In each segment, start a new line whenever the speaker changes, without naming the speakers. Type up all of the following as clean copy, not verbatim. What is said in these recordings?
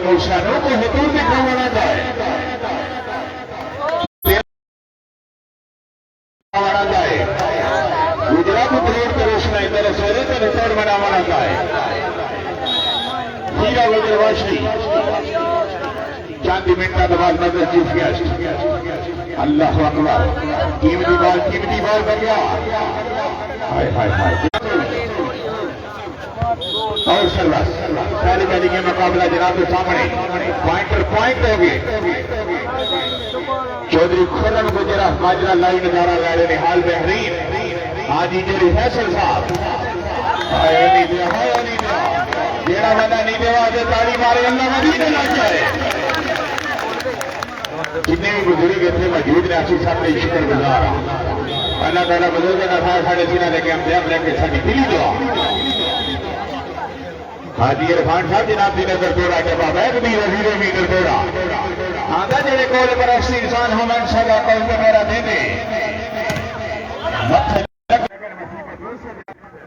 शानों को हुजूर में करवाना जाए गुजरात प्लेट के रोशनाई मेरे सोने का रिकॉर्ड बनावाना जाए हीरा वज्रवाशी चांदी मिनटा के बाद नजर चीफ गेस्ट अल्लाह अकबर कीमती बाल बन गया हाय हाय हाय और सर्वस पहली पहली के मुकाबला जनाब के सामने पॉइंट हो गए चौधरी खुर्रम गुजरा माजरा लाइव नजारा ला रहे हाल बेहरीन आज जी फैसल साहब जेड़ा बंदा नहीं देवा ताड़ी मारे अल्लाह मदीने लग जाए जिन्हें भी बुजुर्ग इतने मौजूद ने असि सब ने शुक्र गुजार अल्लाह ताला बुजुर्ग ना था साढ़े सीना लेके हम जब लेके साड़ी दिली दुआ हाजी इरफान साहब जनाब जी नजर तोड़ा जवाब है कभी 0 मीटर तोड़ा आधा जेड़े कोल पर अस्सी इंसान हो मन सदा कौल पे मेरा दे दे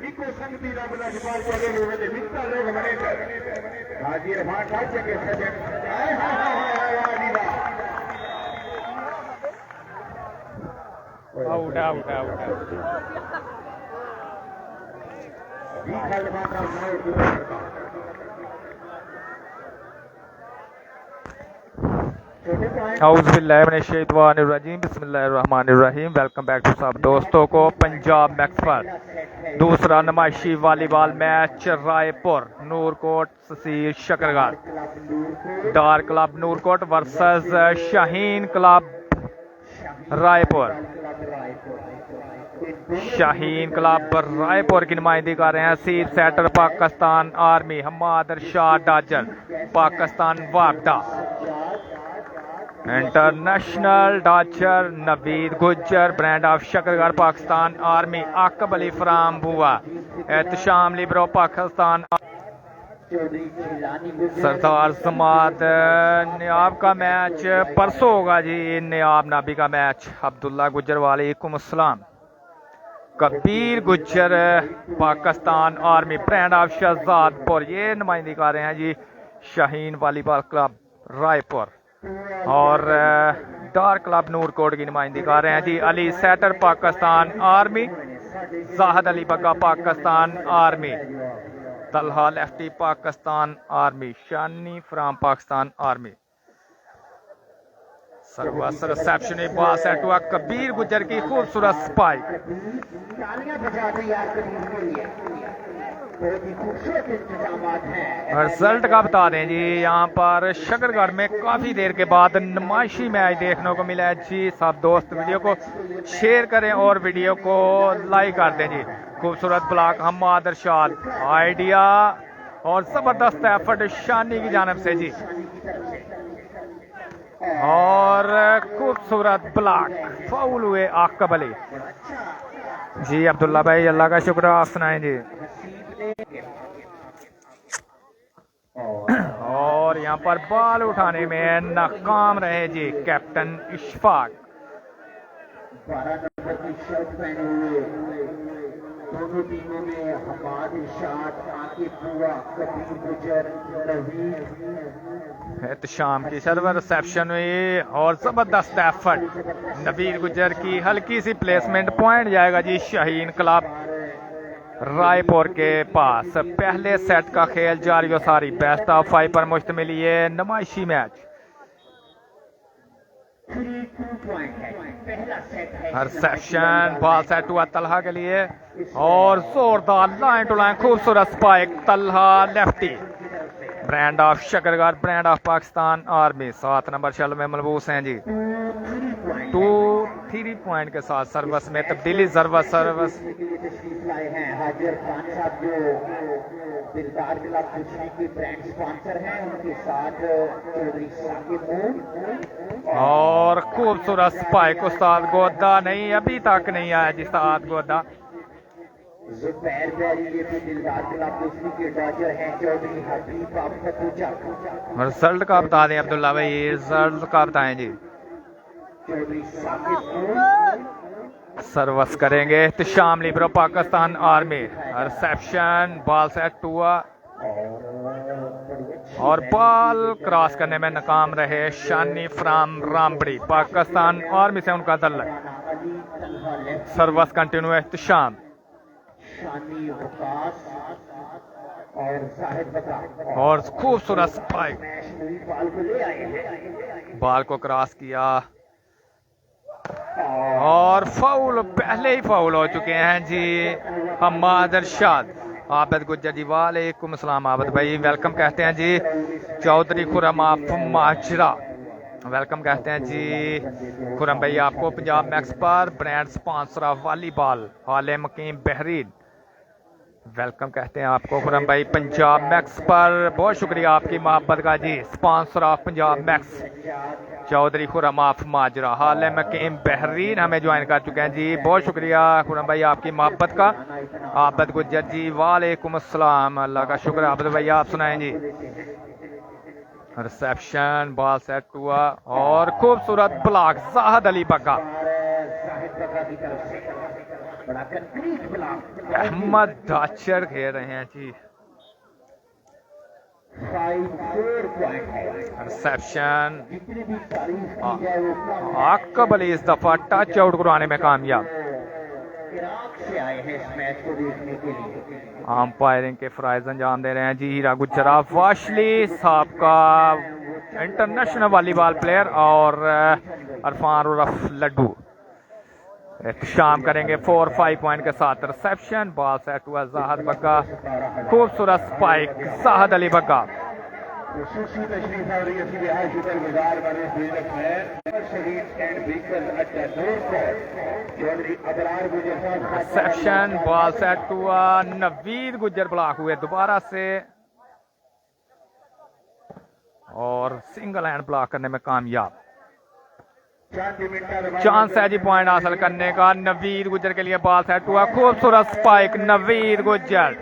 इको संगति रब दा जवाब चले हुए ते मित्ता लोग बने हाजी इरफान साहब के सजन हाय हाय
औज़ुबिल्लाहिमिनश्शैतानिर्रजीम बिस्मिल्लाहिर्रहमानिर्रहीम। वेलकम बैक टू सब दोस्तों को पंजाब मैक्स पर दूसरा नुमाइशी volleyball match Raipur Noorkot tehsil Shakargarh Dar club Noorkot versus Shaheen club Raipur. Shaheen club Raipur की नुमाइंदगी कर रहे हैं सीप सेटर पाकिस्तान आर्मी, हम्माद अरशाद डाजर पाकिस्तान वापडा, इंटरनेशनल डाचर Naveed Gujjar brand of Shakargarh Pakistan army, Aqib Ali फराम बुआ एहतशाम लिब्रो पाकिस्तान, सरदार समाद नियाब का मैच परसों होगा जी। नियाब नाबी का मैच अब्दुल्ला गुज्जर वालेकुम अस्सलाम, Kabir Gujjar Pakistan army brand of Shahzadpur. ये नुमाइंदगी कर रहे हैं जी शाहीन वॉलीबॉल क्लब रायपुर और डार क्लब नूरकोट की नुमाइंदगी कर रहे हैं जी Ali setter Pakistan army, Zahid Ali Bagga Pakistan army, Talha lefty Pakistan army, Shani from Pakistan army. Serves reception ball set हुआ कबीर गुज्जर की खूबसूरत स्पाइक। रिजल्ट का बता दें जी, यहाँ पर शकरगढ़ में काफी देर के बाद नुमाइशी मैच देखने को मिला है जी। सब दोस्त वीडियो को शेयर करें और वीडियो को लाइक कर दें जी। खूबसूरत ब्लॉक हम्माद अरशाद आइडिया और जबरदस्त एफर्ट शानी की जानिब से जी, और खूबसूरत ब्लॉक फाउल हुए आकब अली जी। अब्दुल्ला भाई अल्लाह का शुक्र, आप सुनाएं जी। और यहाँ पर बॉल उठाने में नाकाम रहे जी कैप्टन इशफाक।
12 नंबर की शर्ट पहने हुए दोनों टीमों में हमाद इरशाद, आकिब बुआ, कबीर गुज्जर, नवीद
एहतशाम की सर्वर रिसेप्शन हुई और जबरदस्त एफर्ट नवीद गुज्जर की हल्की सी प्लेसमेंट, पॉइंट जाएगा जी शाहीन क्लब रायपुर के पास। पहले सेट का खेल जारी व सारी बेस्ट ऑफ 5 पर मुश्तमिल ये नुमाइशी मैच। रिसेप्शन बॉल सेट हुआ तलहा के लिए और जोरदार लाइन टू लाइन खूबसूरत spike, Talha lefty brand of Shakargarh brand of Pakistan army. 7 number शल में मलबूस हैं जी। 2-3 पॉइंट के साथ सर्वस में तब्दीली सर्वस
हाजिर खान साहब जो दिलदार क्लब दूसरी की ब्रांड स्पॉन्सर हैं, उनके साथ चौधरी साकिब
और खूबसूरत स्पाइक। उस्ताद गोदा नहीं, अभी तक नहीं आया जी उस्ताद गोदा। रिजल्ट का बता दें अब्दुल्ला भाई, रिजल्ट का बताएं जी। सर्वस करेंगे Ehtesham libero Pakistan army. Reception ball set हुआ और बॉल क्रॉस करने में नाकाम रहे शानी फ्राम रामबड़ी। पाकिस्तान आर्मी से उनका तल्लुक। सर्विस कंटिन्यू एहतशाम और खूबसूरत स्पाइक, बॉल को क्रॉस किया और फाउल, पहले ही फाउल हो चुके हैं जी हम्माद अरशाद। आबिद गुज्जर जी वालेकुम अस्सलाम। आबिद भाई वेलकम कहते हैं जी। चौधरी खुरम आप माजरा वेलकम कहते हैं जी। खुरम भाई आपको पंजाब मैक्स पर ब्रांड स्पॉन्सर ऑफ वॉलीबॉल हाले मकीम बहरीन वेलकम कहते हैं आपको खुरम भाई पंजाब मैक्स पर। बहुत शुक्रिया आपकी मोहब्बत का जी। Sponsor of Punjab Max Chaudhry Khurram of Majra हाल मकीम बहरीन हमें ज्वाइन कर चुके हैं जी। बहुत शुक्रिया खुरम भाई आपकी मोहब्बत का। आबिद गुज्जर जी वालेकुम अस्सलाम। अल्लाह का शुक्र। आबिद भाई आप सुनाएं जी। रिसेप्शन, बॉल सेट हुआ और खूबसूरत ब्लॉक जाहिद अली बग्गा। अहमद दाचर खेल रहे हैं जी। रिसेप्शन, आकब अली इस दफा टच आउट करवाने में कामयाब। अंपायरिंग के फराइज अंजाम दे रहे हैं जी हीरा गुजरा वाशली साहब का इंटरनेशनल वॉलीबॉल प्लेयर और अरफान उर्फ लड्डू शाम करेंगे 4-5 पॉइंट के साथ। रिसेप्शन, बॉल सेट हुआ जाहिद बग्गा, खूबसूरत spike Zahid Ali Bagga. Reception, ball set हुआ, नवीद गुज्जर ब्लॉक हुए दोबारा से और सिंगल हैंड ब्लॉक करने में कामयाब। चांस है जी पॉइंट हासिल करने का नवीद गुज्जर के लिए। बॉल सेट हुआ, खूबसूरत spike Naveed Gujjar.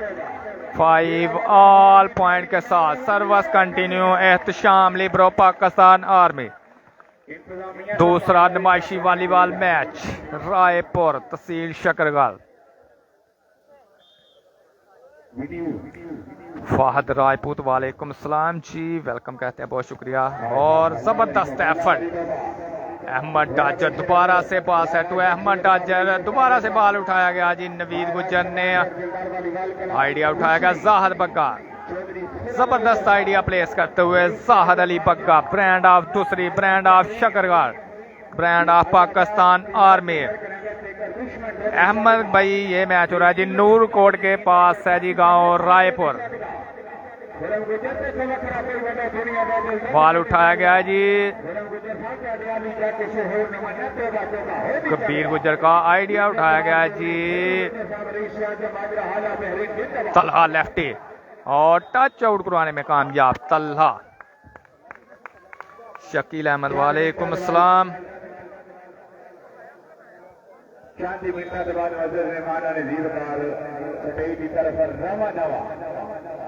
5 all point के साथ service continue Ehtesham libero Pakistan army. दूसरा नुमाइशी वॉलीबॉल मैच रायपुर तहसील शकरगढ़। फाहद राजपूत वालेकुम सलाम जी वेलकम कहते हैं, बहुत शुक्रिया। और जबरदस्त एफर्ट अहमद डाजर दोबारा से बॉल सेट हुआ। अहमद डाजर दोबारा से बॉल उठाया गया जी। नवीद गुज्जर ने आइडिया उठाया गया। जाहिद बग्गा जबरदस्त आइडिया प्लेस करते हुए जाहिद अली बग्गा। ब्रांड ऑफ दूसरी brand of Shakargarh brand of Pakistan army. Ahmed भाई ये मैच हो रहा है जी नूर कोट के पास है जी गांव रायपुर। बॉल उठाया गया जी कबीर गुज्जर का आइडिया उठाया गया जी। तलहा लेफ्टी और टच आउट करवाने में कामयाब तलहा। शकील अहमद वालेकुम अस्सलाम।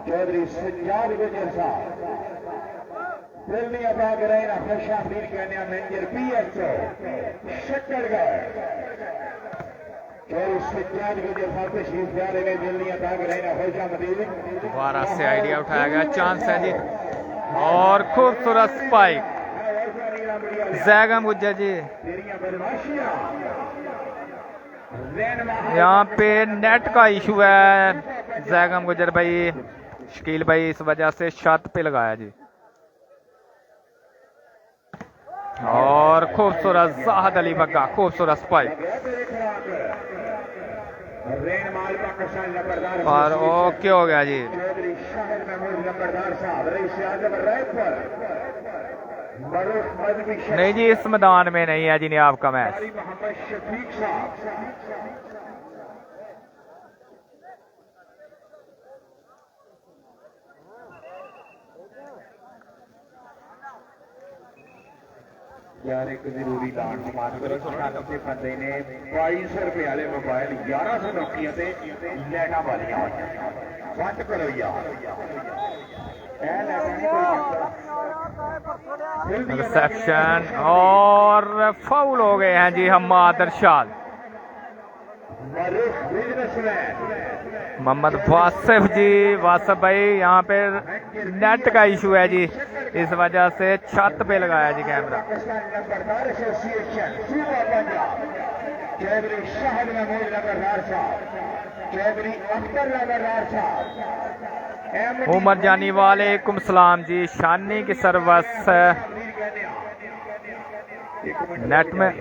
चौधरी सज्जाद गुजर साहब फिल्मी अदा करें ना खुशा फील कहने मैनेजर PSO शकरगढ़। चौधरी सज्जाद गुजर साहब तशरीफ ला रहे हैं। फिल्मी अदा करें ना खुशा मदीन।
दोबारा से आइडिया उठाया गया। चांस है जी और खूबसूरत स्पाइक जैगम गुज्जर जी। यहाँ पे नेट का इशू है। जैगम गुज्जर भाई शकील भाई इस वजह से छत पे लगाया जी। और खूबसूरत जाहिद अली बग्गा खूबसूरत स्पाइक और ओके हो गया जी। नहीं जी इस मैदान में नहीं है जी नहीं आपका मैच।
यार एक जरूरी लान समाज करो से बंदे ने 2200 रुपए वाले मोबाइल 1100 नोकिया से लैटा वालियां बंद करो यार।
रिसेप्शन और फाउल हो गए हैं जी हम्माद अरशाद।
मरूफ बिजनेसमैन
मोहम्मद वासिफ जी, वासिफ भाई यहाँ पे नेट का इशू है जी, इस वजह से छत पे लगाया जी कैमरा।
नंबरदार एसोसिएशन सूबा पंजाब चौधरी शाहिद महमूद नंबरदार साहब, चौधरी अख्तर नंबरदार साहब,
उमर जानी वालेकुम सलाम जी। शानी की सर्वस नेट में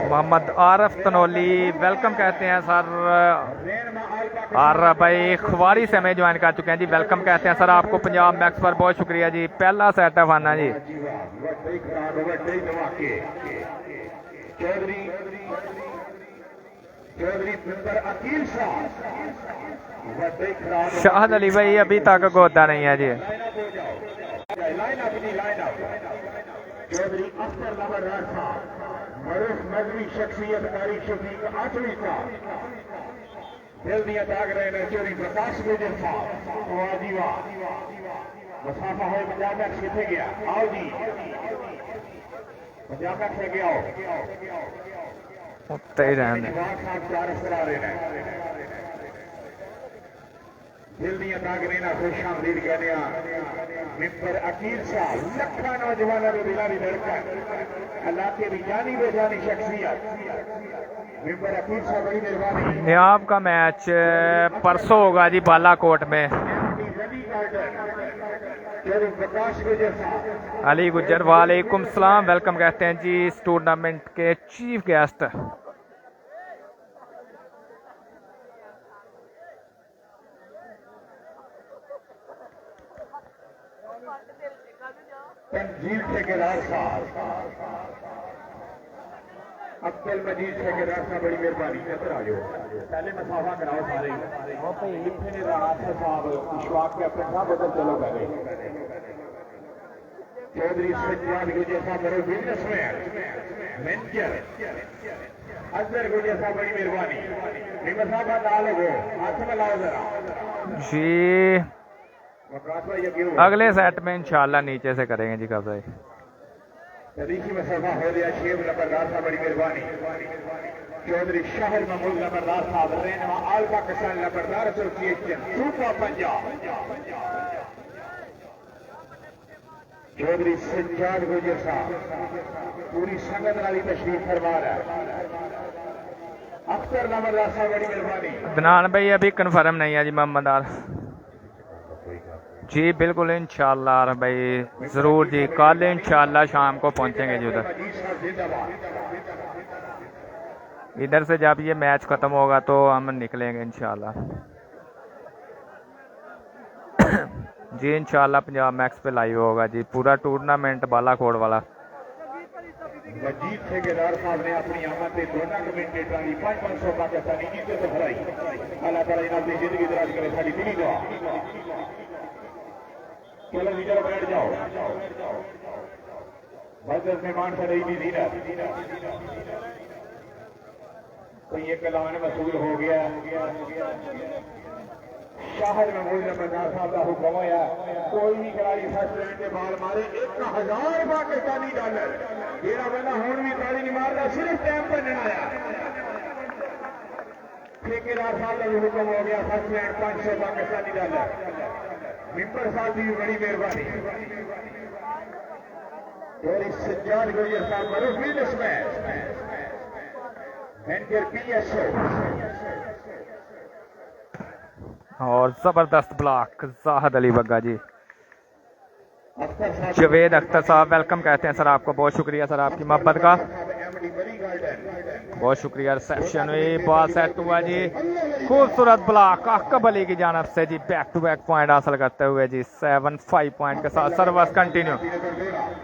मोहम्मद आरफ तनोली वेलकम कहते हैं सर। और भाई खुवारी से हमें ज्वाइन कर चुके हैं जी, वेलकम कहते हैं सर आपको पंजाब मैक्स पर, बहुत शुक्रिया जी। पहला सेट है फाना जी। शाहद अली भाई अभी तक गोदा नहीं है जी।
चौधरी अख्तर नंबरदार साहब, मरूफ मजहबी शख्सियत कारी शफीक आठवीं साहब, दिल दिया दाग रहे हैं चौधरी प्रकाश गुजर साहब, वाजीवा मुसाफा है पंजाब मैक्स किथे गया, आओ जी पंजाब मैक्स लेके आओ,
उत्ते ही रहने
साहब चार करा रहे हैं, दिल दिया दाग रहे खुश आमदीद कहने मिंबर अकील साहब, लखा नौजवानों को दिला दी धड़कन, इलाके की जानी बेजानी शख्सियत, मिंबर अकील साहब बड़ी मेहरबानी।
आपका मैच परसों होगा जी बालाकोट में।
प्रकाश गुजर साहब,
अली गुजर वालेकुम सलाम, वेलकम कहते हैं जी इस टूर्नामेंट के चीफ गेस्ट।
तंजील ठेकेदार साहब, अब्दुल मजीद ठेकेदार साहब बड़ी मेहरबानी, इधर आ जाओ, पहले मसाफा कराओ सारे साहब, इशफाक कैप्टन साहब उधर चलो पहले। चौधरी सज्जाद गुजर साहब मेरे बिजनेसमैन मैनेजर, अजहर गुजर साहब बड़ी मेहरबानी, निमर साहब डाल हो हाथ में लाओ जरा
जी। अगले सेट में इंशाल्लाह नीचे से करेंगे जी कब्जा।
तरीकी मसफा हो गया शेब नंबरदार साहब बड़ी मेहरबानी, चौधरी शाहिद महमूद नंबरदार साहब, रहनुमा आल पाकिस्तान नंबरदार एसोसिएशन सूबा पंजाब, चौधरी सज्जाद गुजर साहब पूरी संगत वाली तशरीफ फरमा रहा है, अख्तर नंबरदार साहब बड़ी मेहरबानी।
अदनान भाई अभी कंफर्म नहीं है जी मोहम्मद आर जी, बिल्कुल इंशाल्लाह भाई जरूर जी, कल इंशाल्लाह शाम को पहुंचेंगे जी उधर। इधर से जब ये मैच खत्म होगा तो हम निकलेंगे इंशाल्लाह जी। इंशाल्लाह पंजाब मैक्स पे लाइव होगा जी पूरा टूर्नामेंट बालाकोट वाला।
वजीद ठेकेदार साहब ने अपनी आमद से दोनों कमेंटेटर की 500 पाकिस्तानी इज्जत बढ़ाई, अल्लाह ताला इन्हें अपनी जिंदगी दराज करे, साड़ी दिली दुआ। चलो जी चलो बैठ जाओ, बदस मेहमान खड़े ही नहीं कोई एक ऐलान वसूल हो गया। शाहिद महमूद नंबरदार साहब का हुक्म होया, कोई भी खिलाड़ी फर्स्ट लाइन के बाल मारे 1000 पाकिस्तानी डॉलर, जेड़ा बंदा हुण भी ताली नहीं मारता सिर्फ टाइम बनना आया। ठेकेदार साहब का भी हुक्म हो गया, फर्स्ट लाइन 500 पाकिस्तानी डॉलर। मिंबर साहब की बड़ी मेहरबानी, चौधरी सज्जाद गुजर साहब मरूफ बिजनेसमैन मैनेजर PSO,
और जबरदस्त ब्लॉक जाहिद अली बग्गा जी। जवेद अख्तर साहब वेलकम कहते हैं सर आपको, बहुत शुक्रिया सर आपकी मोहब्बत का, बहुत शुक्रिया। रिसेप्शन में बॉल सेट हुआ जी, खूबसूरत ब्लॉक अक्कब अली की जानब से जी, बैक टू बैक पॉइंट हासिल करते हुए जी 7-5 पॉइंट के साथ सर्विस कंटिन्यू।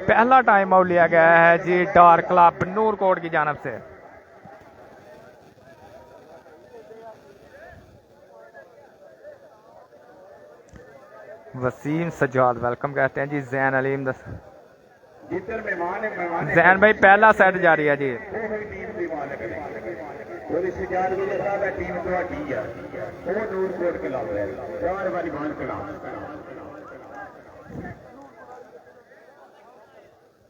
पहला टाइम आउट लिया गया है जी डार्क क्लब नूरकोट की जानब से। वसीम सजाद वेलकम कहते हैं जी। जैन अलीम जैन भाई पहला सेट जारी है जी।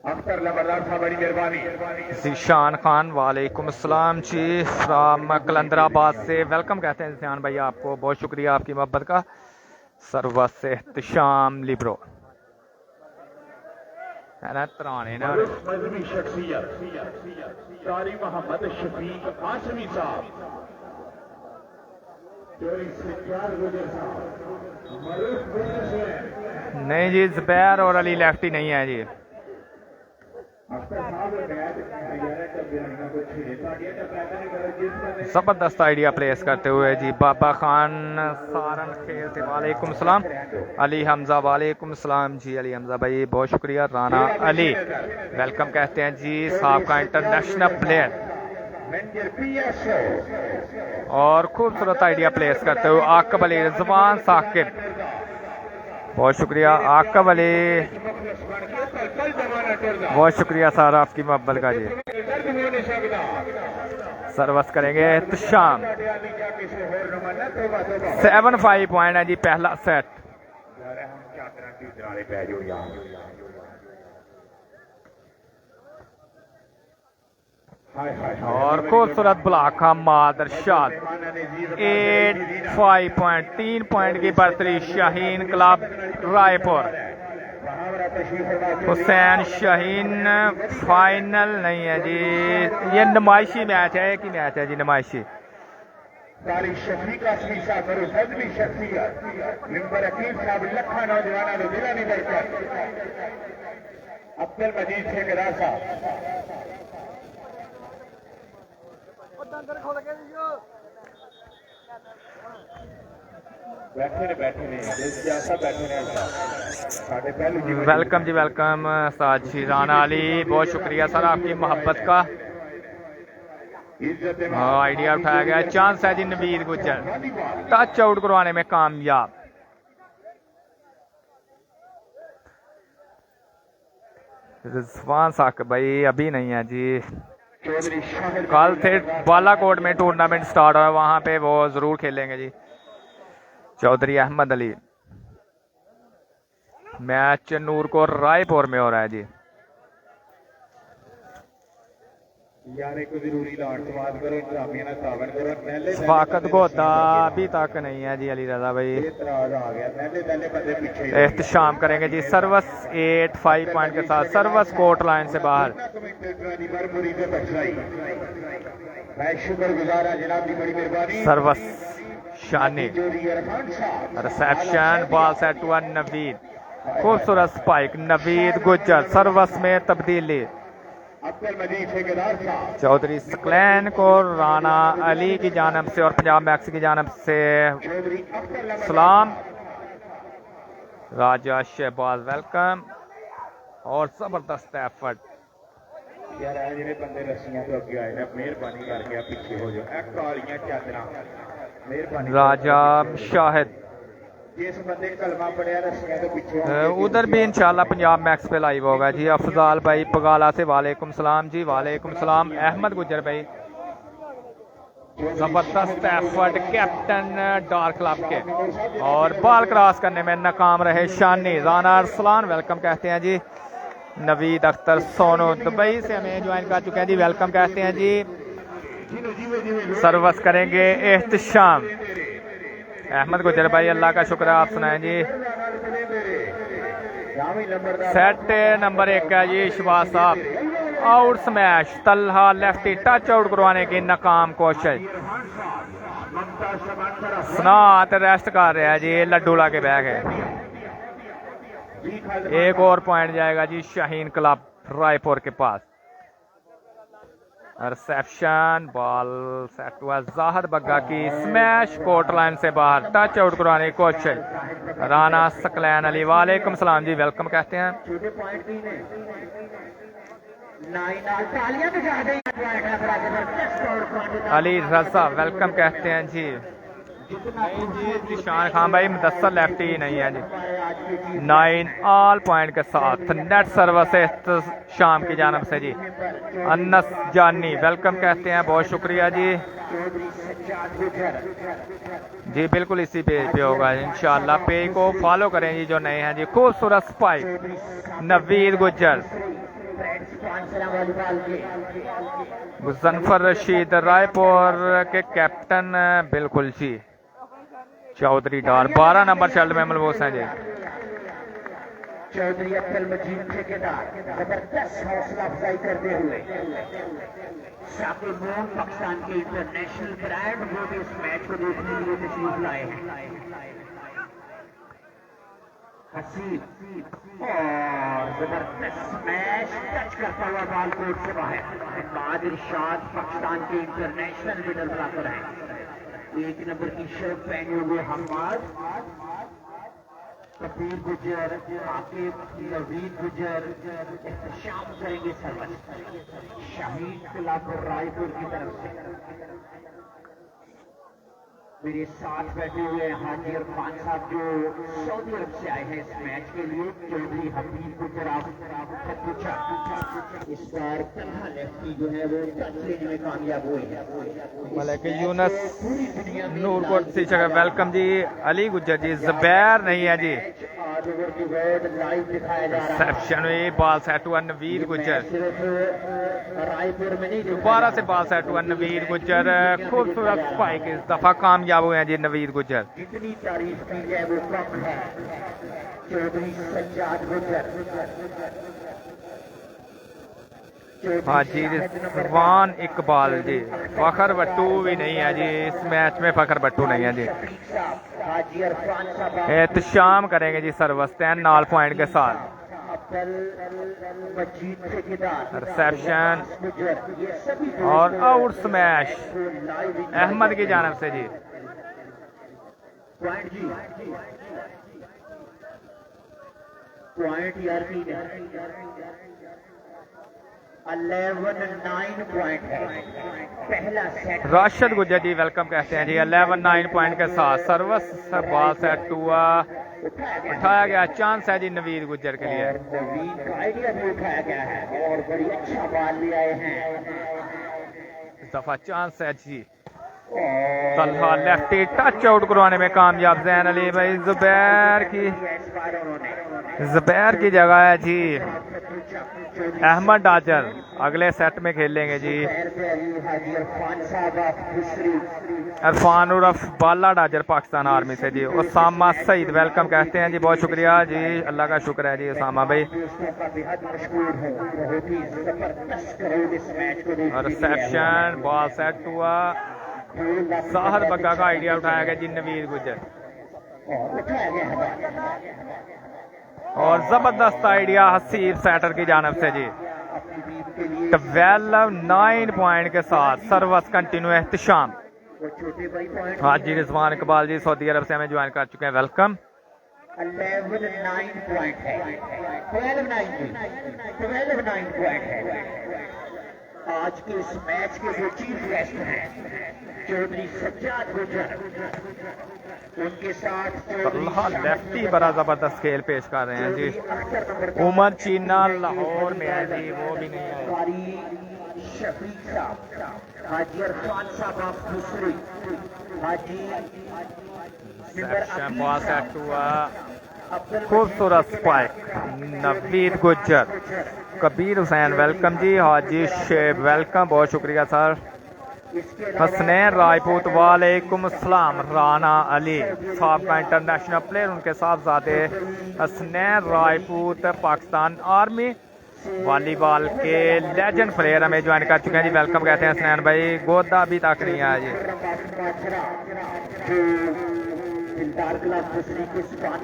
अख्तर लबरदार साहब बड़ी मेहरबानी।
जीशान खान वालेकुम अस्सलाम जी फ्राम कलंदराबाद से वेलकम कहते हैं जीशान भाई आपको, बहुत शुक्रिया आपकी मोहब्बत का। सरवस से एहतशाम लिब्रो है ना तराने ना
मजहबी शख्सियत कारी मोहम्मद शफीक आसमी साहब,
नहीं जी जुबैर और अली लेफ्टी नहीं है जी। जबरदस्त आइडिया प्लेस करते हुए जी बाबा खान सारन खेलते वालेकुम सलाम। अली हमजा वालेकुम सलाम जी अली हमजा भाई बहुत शुक्रिया। राना अली वेलकम कहते हैं जी साहब का इंटरनेशनल प्लेयर और खूबसूरत आइडिया प्लेस करते हुए आकब अली रिजवान साकिब बहुत शुक्रिया आकब अली, बहुत शुक्रिया सर आपकी मोहब्बत का जी। सर्वस करेंगे एहतशाम 7-5 पॉइंट है जी पहला सेट। और खूबसूरत ब्लॉक का मादर शाद 8-5 पॉइंट 3 पॉइंट की बढ़तरी शाहीन क्लब रायपुर। हुसैन शाहीन फाइनल नहीं है जी, ये नुमाइशी मैच है, एक ही मैच है जी नुमाइशी।
अब्दुल मजीद ठेकेदार साहब
वेलकम जी वेलकम साद जी राना अली बहुत शुक्रिया सर आपकी मोहब्बत का। आइडिया उठाया गया, चांस है जी नवीद गुज्जर टच आउट करवाने में कामयाब। रिजवान साकिब भाई अभी नहीं है जी, कल थे बालाकोट में टूर्नामेंट स्टार्ट हुआ, वहां पे वो जरूर खेलेंगे जी। चौधरी अहमद अली मैच नूर को रायपुर में हो रहा है जी। सफाकत गोदा अभी तक नहीं है जी अली रजा भाई। एहतशाम करेंगे जी सर्वस 8-5 पॉइंट के साथ, सर्वस कोर्ट लाइन से बाहर। सर्वस शानी रिसेप्शन बॉल सेट हुआ नवीद, खूबसूरत स्पाइक नवीद गुज्जर। सर्वस में तब्दीली चौधरी स्क्लैन को राना अली की जानब से और पंजाब मैक्स की जानब से सलाम। राजा शहबाज वेलकम और जबरदस्त एफर्ट। राजा शाहिद उधर भी इंशाल्लाह पंजाब मैक्स पे लाइव होगा जी। अफजाल भाई पगाला से वालेकुम सलाम जी वालेकुम सलाम। अहमद गुज्जर भाई जबरदस्त एफर्ट कैप्टन डार्क क्लब के और बॉल क्रॉस करने में नाकाम रहे शानी। राना अरसलान वेलकम कहते हैं जी। नवीद अख्तर सोनू दुबई से हमें ज्वाइन कर चुके हैं जी, वेलकम कहते हैं जी। सर्वस करेंगे एहतशाम अहमद गुजर भाई अल्लाह का शुक्र, आप सुनाए जी। सेट नंबर 1 है जी शहबाज साहब। आउट स्मैश तल्हा लेफ्टी टच आउट करवाने की नाकाम कोशिश। सनात रेस्ट कर रहा है जी, लड्डू ला के बैग है। एक और पॉइंट जाएगा जी शाहीन क्लब रायपुर के पास। रिसेप्शन बॉल सेट हुआ जाहिर बग्गा की स्मैश कोर्ट लाइन से बाहर, टच आउट करवाने की कोशिश। राना सकलैन अली वालेकुम सलाम जी वेलकम कहते हैं। अली रजा वेलकम कहते हैं जी। नहीं जी जीशान खान भाई मुदस्सर लेफ्टी नहीं है जी। 9 ऑल पॉइंट के साथ नेट सर्विस शाम की जानब से जी। अन्नस जानी वेलकम कहते हैं, बहुत शुक्रिया जी। जी बिल्कुल इसी पेज पे होगा इंशाल्लाह, पेज को फॉलो करें जी जो नए हैं जी। खूबसूरत स्पाइक नवीद गुज्जर
सलाम वाली बाल के
मुजफ्फर रशीद रायपुर के कैप्टन बिल्कुल जी चौधरी डार 12 नंबर शर्ट में मलबूस हैं जी।
चौधरी अब्दुल मजीद ठेकेदार जबरदस्त हौसला अफजाई करते हुए शाकिब मोहन पाकिस्तान के इंटरनेशनल ब्रांड वो भी इस मैच को देखने के लिए तशरीफ लाए हैं। हसीब और जबरदस्त स्मैश टच करता हुआ बॉल कोर्ट से बाहर। बाद इरशाद पाकिस्तान के इंटरनेशनल मिडल ब्लॉकर हैं। 1 नंबर की शर्ट पहने हुए हम्माद कबीर गुजर आकिब नवीद गुजर एहतशाम करेंगे सरवत शहीद खिलाफ रायपुर की तरफ से। मेरे साथ बैठे हुए हाजी इरफान साहब जो सऊदी अरब से आए हैं इस मैच के लिए। चौधरी हबीब गुजर पूछा इस बार तनहा लेफ्टी जो है वो टच लेने में कामयाब हुई है।
मलिक यूनस नूरकोट से वेलकम जी। अली गुजर जी ज़ुबैर नहीं है जी। रिसेप्शन में बॉल सेट हुआ नवीद गुजर। दोबारा से बॉल सेट हुआ नवीद गुजर। खूबसूरत स्पाइक इस दफा कामयाब हुए हैं जी नवीद गुजर।
जितनी तारीफ की जाए वो कम है। चौधरी सज्जाद गुजर
हाजी रिजवान इकबाल जी। फखर भट्टू भी नहीं है जी इस मैच में। फखर भट्टू नहीं है जी। एहतशाम करेंगे जी सरवस्तैन नाल पॉइंट के साथ। रिसेप्शन और आउट स्मैश अहमद की जानब से जी।
पॉइंट यार 11-9 पॉइंट है पहला सेट।
राशिद गुजर जी वेलकम कहते हैं जी 11-9 पॉइंट के साथ। सर्वस बॉल सेट हुआ उठाया गया। चांस है जी नवीद गुजर के लिए।
नवीद का आइडिया भी उठाया गया है और बड़ी अच्छा बॉल ले आए हैं।
इस दफा चांस है जी। तलहा लेफ्टी टच आउट करवाने में कामयाब। जैन अली भाई जुबैर की जगह है जी अहमद डाजर। अगले सेट में खेलेंगे जी इरफान उर्फ बाला डाजर पाकिस्तान आर्मी से जी। उसामा सईद वेलकम कहते हैं जी। बहुत शुक्रिया जी। अल्लाह का शुक्र है जी उसामा भाई। और रिसेप्शन बॉल सेट हुआ। साहर बग्गा का आइडिया उठाया गया जी नवीद गुजर। और जबरदस्त आइडिया हसीब सैटर की जानब से जी। 12-9 पॉइंट के साथ सर्वस कंटिन्यू एहतशाम। हाजी रिजवान इकबाल जी सऊदी अरब से हमें ज्वाइन कर चुके हैं। वेलकम।
11-9 पॉइंट है। 12-9 पॉइंट है। आज के इस मैच के जो चीफ गेस्ट हैं चौधरी सज्जाद गुजर उनके साथ
लेफ्टी बड़ा जबरदस्त खेल पेश कर रहे हैं जी। उमर चीना लाहौर में है जी वो भी नहीं है।
शफीक साहब हाजी इरफान साहब दूसरी हाजी
सेट हुआ। खूबसूरत स्पाइक नवीद गुजर। कबीर हुसैन वेलकम जी। हाजी शेब वेलकम बहुत शुक्रिया सर। हसनैन राजपूत वालेकुम अस्सलाम। राना अली साहब इंटरनेशनल प्लेयर उनके साहबजादे हसनैन राजपूत पाकिस्तान आर्मी वॉलीबॉल के लेजेंड प्लेयर हमें ज्वाइन कर चुके हैं जी। वेलकम कहते हैं हसनैन भाई। गोदा अभी तक नहीं आया जी।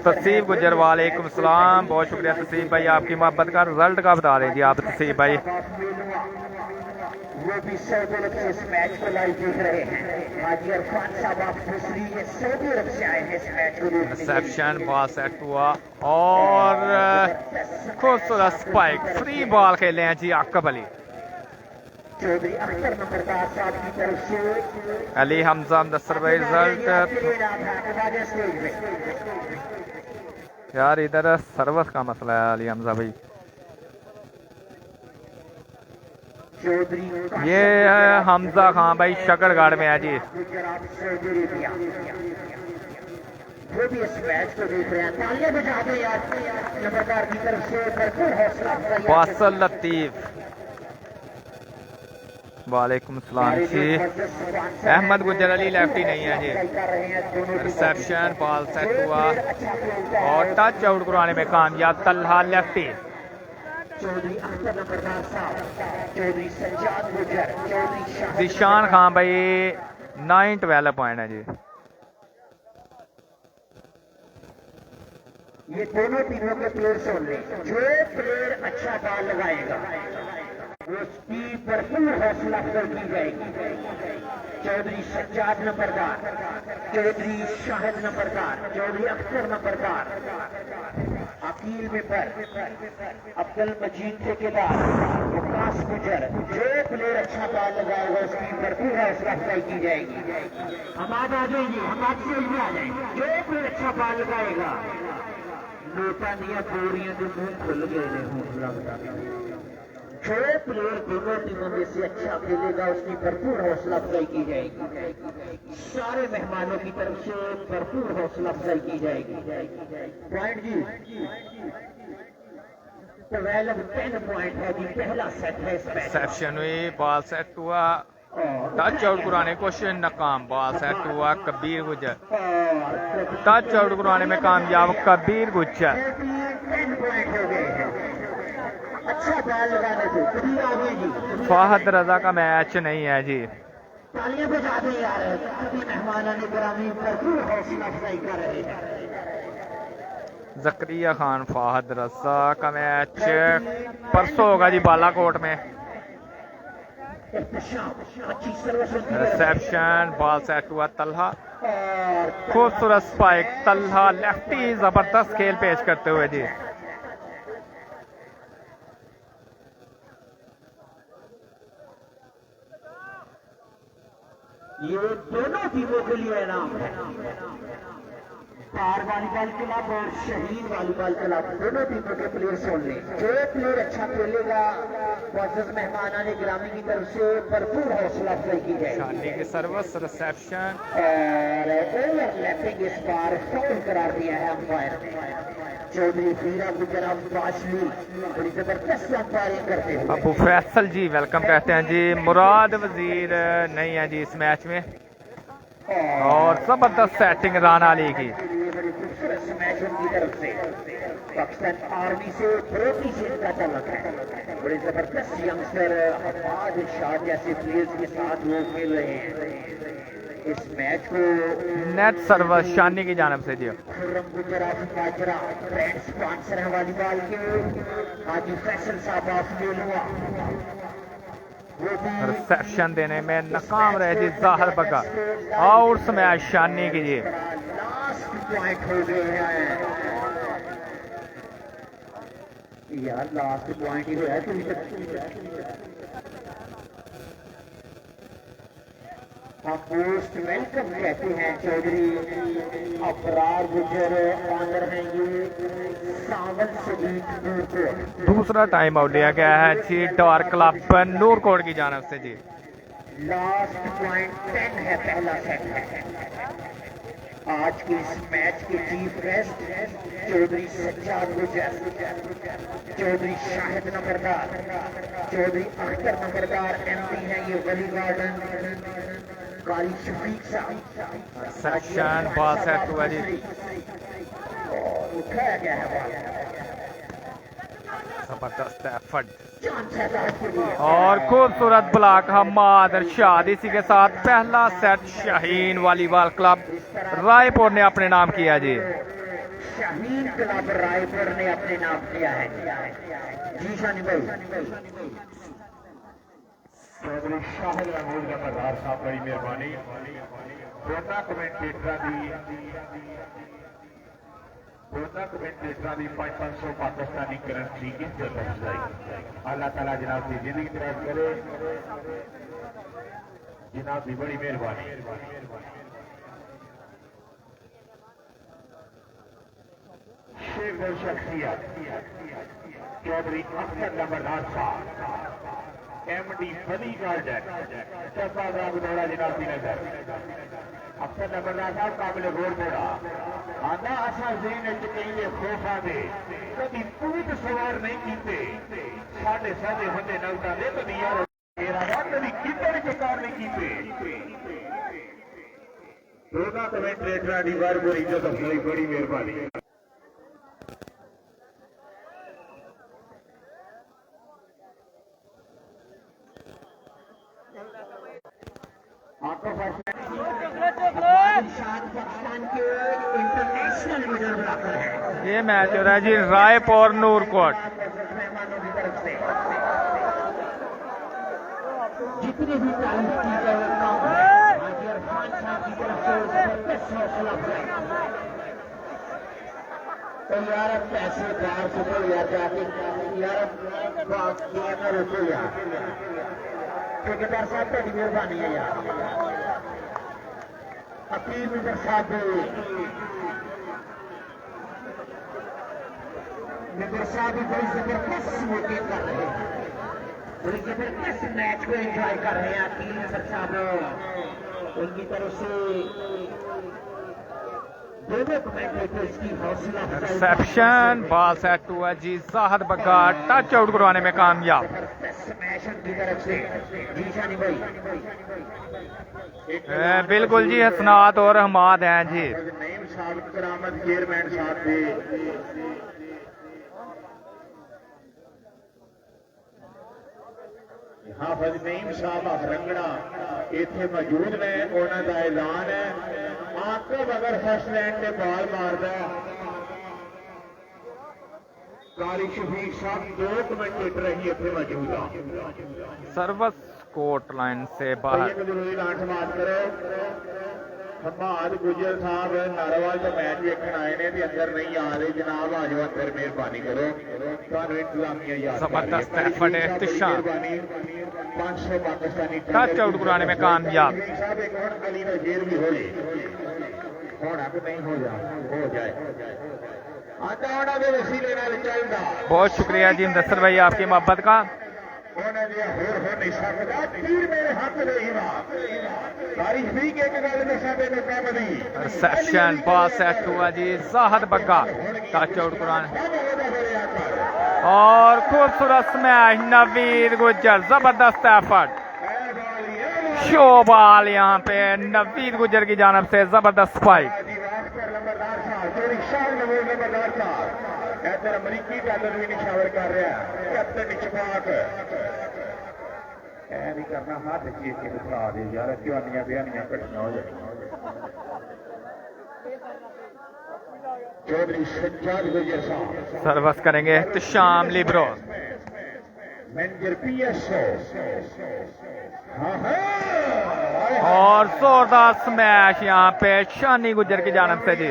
तसीब गुजर वालेकुम सलाम बहुत शुक्रिया तसीब भाई। आपकी मोहब्बत का रिजल्ट का बता दें जी आप तसीब भाई।
वो भी सऊदी अरब से इस मैच को लाइव देख रहे हैं। हाजी इरफान साहब आप दूसरी ये सऊदी अरब से आए हैं इस मैच को देखने।
रिसेप्शन बॉल सेट हुआ और खूबसूरत स्पाइक फ्री बॉल खेले हैं जी आकब अली।
चौधरी अख्तर नंबरदार साहब की तरफ से
अली हमजा मुदस्सर भाई रिजल्ट यार इधर सर्वस का मसला है। अली हमजा भाई ये है हमजा खान भाई शकरगढ़ में है जी।
वो भी इस मैच को देख रहे हैं। तालियां बजा दो यार नंबरदार की तरफ से भरपूर हौसला।
बासल लतीफ वालेकुम सलाम जी। अहमद गुजर अली लेफ्टी नहीं है जी। रिसेप्शन बॉल सेट हुआ और टच आउट करवाने में कामयाब तलहा लेफ्टी। जिशान खान भाई 9-12 पॉइंट है जी।
ये दोनों टीमों के प्लेयर सुन लें, जो प्लेयर अच्छा बॉल लगाएगा उसकी भरपूर हौसला अफजाई की जाएगी। चौधरी सज्जाद नंबरदार, चौधरी शाहिद नंबरदार, चौधरी अख्तर नंबरदार, अकील में पर अब्दुल मजीद ठेकेदार, विकास गुजर, जो प्लेयर अच्छा बॉल लगाएगा उसकी भरपूर हौसला अफजाई की जाएगी। हम आज आ जाएंगे, हम आज से ही आ जाएंगे। जो प्लेयर अच्छा बॉल लगाएगा नोटा दिया बोरियां के मुंह खुल गए ने हौसला बता। जो प्लेयर दोनों टीमों में से अच्छा खेलेगा उसकी भरपूर हौसला अफजाई की जाएगी। सारे मेहमानों की तरफ से भरपूर हौसला अफजाई की जाएगी। पॉइंट जी 10 पॉइंट है जी, पहला सेट है।
रिसेप्शन हुई, बॉल सेट हुआ, टच आउट कराने की कोशिश नाकाम, बॉल सेट हुआ कबीर गुजर, टच आउट करवाने में कामयाब कबीर गुजर।
अच्छा बॉल लगाने से कबीर आ गए जी।
फाहद रजा का मैच नहीं है जी।
तालियां बजा दे यार, सभी मेहमानान गिरामी भरपूर हौसला अफजाई कर रहे हैं।
जकरिया खान फाहद रजा का मैच परसों होगा जी बालाकोट में। रिसेप्शन बॉल सेट हुआ तलहा, खूबसूरत स्पाइक तलहा लेफ्टी, जबरदस्त खेल पेश करते हुए जी।
ये दोनों टीमों के लिए इनाम है। पार वॉलीबॉल क्लब और शहीद वॉलीबॉल क्लब दोनों टीमों के प्लेयर सुन लें, जो प्लेयर अच्छा खेलेगा वर्सेस मेहमानाने गिरामी की तरफ से भरपूर हौसला अफजाई की जाएगी।
की सर्विस रिसेप्शन
और ओवरलैपिंग इस बार फाउल करार दिया है अंपायर ने। चौधरी हीरा गुजर अब्बासली बड़ी जबरदस्त अंपायरिंग करते हुए।
अबू फैसल जी वेलकम कहते हैं जी। मुराद वजीर नहीं है जी इस मैच में। और जबरदस्त सेटिंग राना अली की।
बड़ी खूबसूरत मैच उनकी तरफ से पाकिस्तान आर्मी से प्रोटी से इनका तल्लुक है। बड़े जबरदस्त यंगस्टर हमाद इरशाद जैसे प्लेयर्स के साथ वो खेल रहे हैं इस मैच को।
नेट सर्वर शानी की जानब से जी।
ब्रांड स्पॉन्सर है वॉलीबॉल के हाजी फैसल साहब ऑफ
रिसेप्शन देने में नाकाम रहे जी जाहिर बगा। आउट स्मैश शानी की जी।
लास्ट पॉइंट हो गए हैं यार, लास्ट पॉइंट ही हो है। आप मोस्ट वेलकम कहते हैं चौधरी अबरार गुजर, ऑनर है ये सावल सदीक नूरकोट।
दूसरा टाइम आउट लिया गया है जी डार्क क्लब नूरकोट की जानब से जी।
लास्ट पॉइंट 10 है, पहला सेट है। आज के इस मैच के चीफ गेस्ट चौधरी सज्जाद गुजर, चौधरी शाहिद नंबरदार, चौधरी अख्तर नंबरदार एमपी है ये वली गार्डन कारी शफीक साहब।
सेक्शन बॉल सेट हुआ जी।
उठाया गया है
जबरदस्त एफर्ट
बॉल
और खूबसूरत ब्लॉक हमाद इरशाद। इसी के साथ पहला set Shaheen volleyball club Raipur ने अपने नाम किया जी।
शाहीन क्लब रायपुर ने अपने नाम किया है जी। शानी भाई चौधरी शाहिद महमूद नंबरदार साहब बड़ी मेहरबानी। दोनों कमेंटेटर की 500 पाकिस्तानी करेंसी इज्जत अफजाई अल्लाह ताला जनाब की जिंदगी दराज करे। जनाब की बड़ी मेहरबानी। शेर शख्सियत चौधरी अख्तर नंबरदार साहब एमडी बड़ी गार्डन चपादा गुदौड़ा जनाब की नजर। अख्तर नंबरदार साहब काबिल गौर थोड़ा आधा असा जेन कहीं खोफा दे कभी पूत सवार नहीं कीते साढ़े साढ़े होंगे नलता दे कभी यार मेरी कितने प्रकार ने कीते दोनों कमेंटेटरां दी भरपूर इज्जत अफजाई बड़ी मेहरबानी
ये मैच हो रहा है जी रायपुर नूरकोट।
जितनी भी तारीफ की जाए कम है। हाजी इरफान साहब की तरफ से जबरदस्त हौसला अफजाई। तो यार पैसे बाहर से तो यार जाके यार गेम में रुको यार ठेकेदार साहब की मेहरबानी है यार अपील भी साहब निगर साहब भी बड़ी जबरदस्त वोटिंग कर रहे हैं बड़ी जबरदस्त मैच को एंजॉय कर रहे हैं अपील निगर साहब उनकी तरफ से दोनों कमेंटेटर्स की हौसला
रिसेप्शन बॉल सेट हुआ जी जाहिद बग्गा टच आउट करवाने में कामयाब। बिल्कुल जी हसनात और हमाद हैं जी। चेयरमैन साहब हाफिज नईम साहब अफरंगड़ा इतने मौजूद ने उन्होंने ऐलान है आकब अगर फर्स्ट लैंड से बॉल मारता कारी शफीक साहब दो कमेंटेटर ही इतने मौजूद हैं सर्विस कोर्ट लाइन से बाहर
जरूरी लाइन समाप्त करो हमाद गुजर साहब नारावाल जो मैच देखने आए ने अंदर नहीं आ रहे जनाब आ जाओ अंदर मेहरबानी करो
जबरदस्त एफर्ट है इख्तिशाम
500 पाकिस्तानी
टच आउट कराने में कामयाब।
अली नजीर भी हो नहीं हो जाए
बहुत शुक्रिया जी मुदस्सर भाई आपकी मोहब्बत का। रिसेप्शन बॉल सेट हुआ जी जाहिद बग्गा टच आउट कराने और खूबसूरत स्मैश नवीद गुज्जर जबरदस्त एफर्ट शो बॉल यहाँ पे नवीद गुज्जर की जानब से जबरदस्त स्पाइक।
अमरीकी डॉलर भी निशावर कर रहा है कैप्टन इशफाक नहीं करना हाथ चीज के दिखा दे यार जवानियां बयानियां कट्ठियां हो जाएंगी। चौधरी सज्जाद गुजर साहब
सर्विस करेंगे इख्तिशाम लिब्रो
मैनेजर पीएसओ
और जोरदार स्मैश यहाँ पे शानी गुजर की जानब से जी।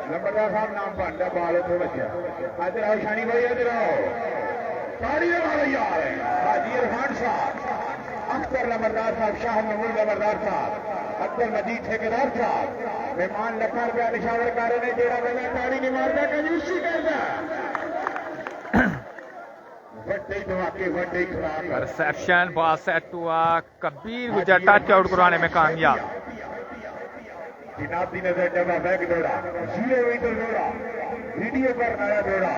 नंबरदार साहब नाम बनता बाल उतो बच्चा इधर आओ शानी भाई इधर आओ सारी हाजी इरफान साहब अख्तर नंबरदार साहब शाह महमूद नंबरदार साहब अब्दुल मजीद ठेकेदार साहब मेहमान लखा रुपया निशावर कर रहे हैं जेड़ा बंदा ताड़ी नहीं मारता कंजूसी करता वड्डे धमाके वड्डे खराब
रिसेप्शन बॉल सेट हुआ कबीर गुजर टच आउट करवाने में कामयाब।
जनाब की नजर डबा बैग दौड़ा 0 मीटर दौड़ा वीडियो पर नया दौड़ा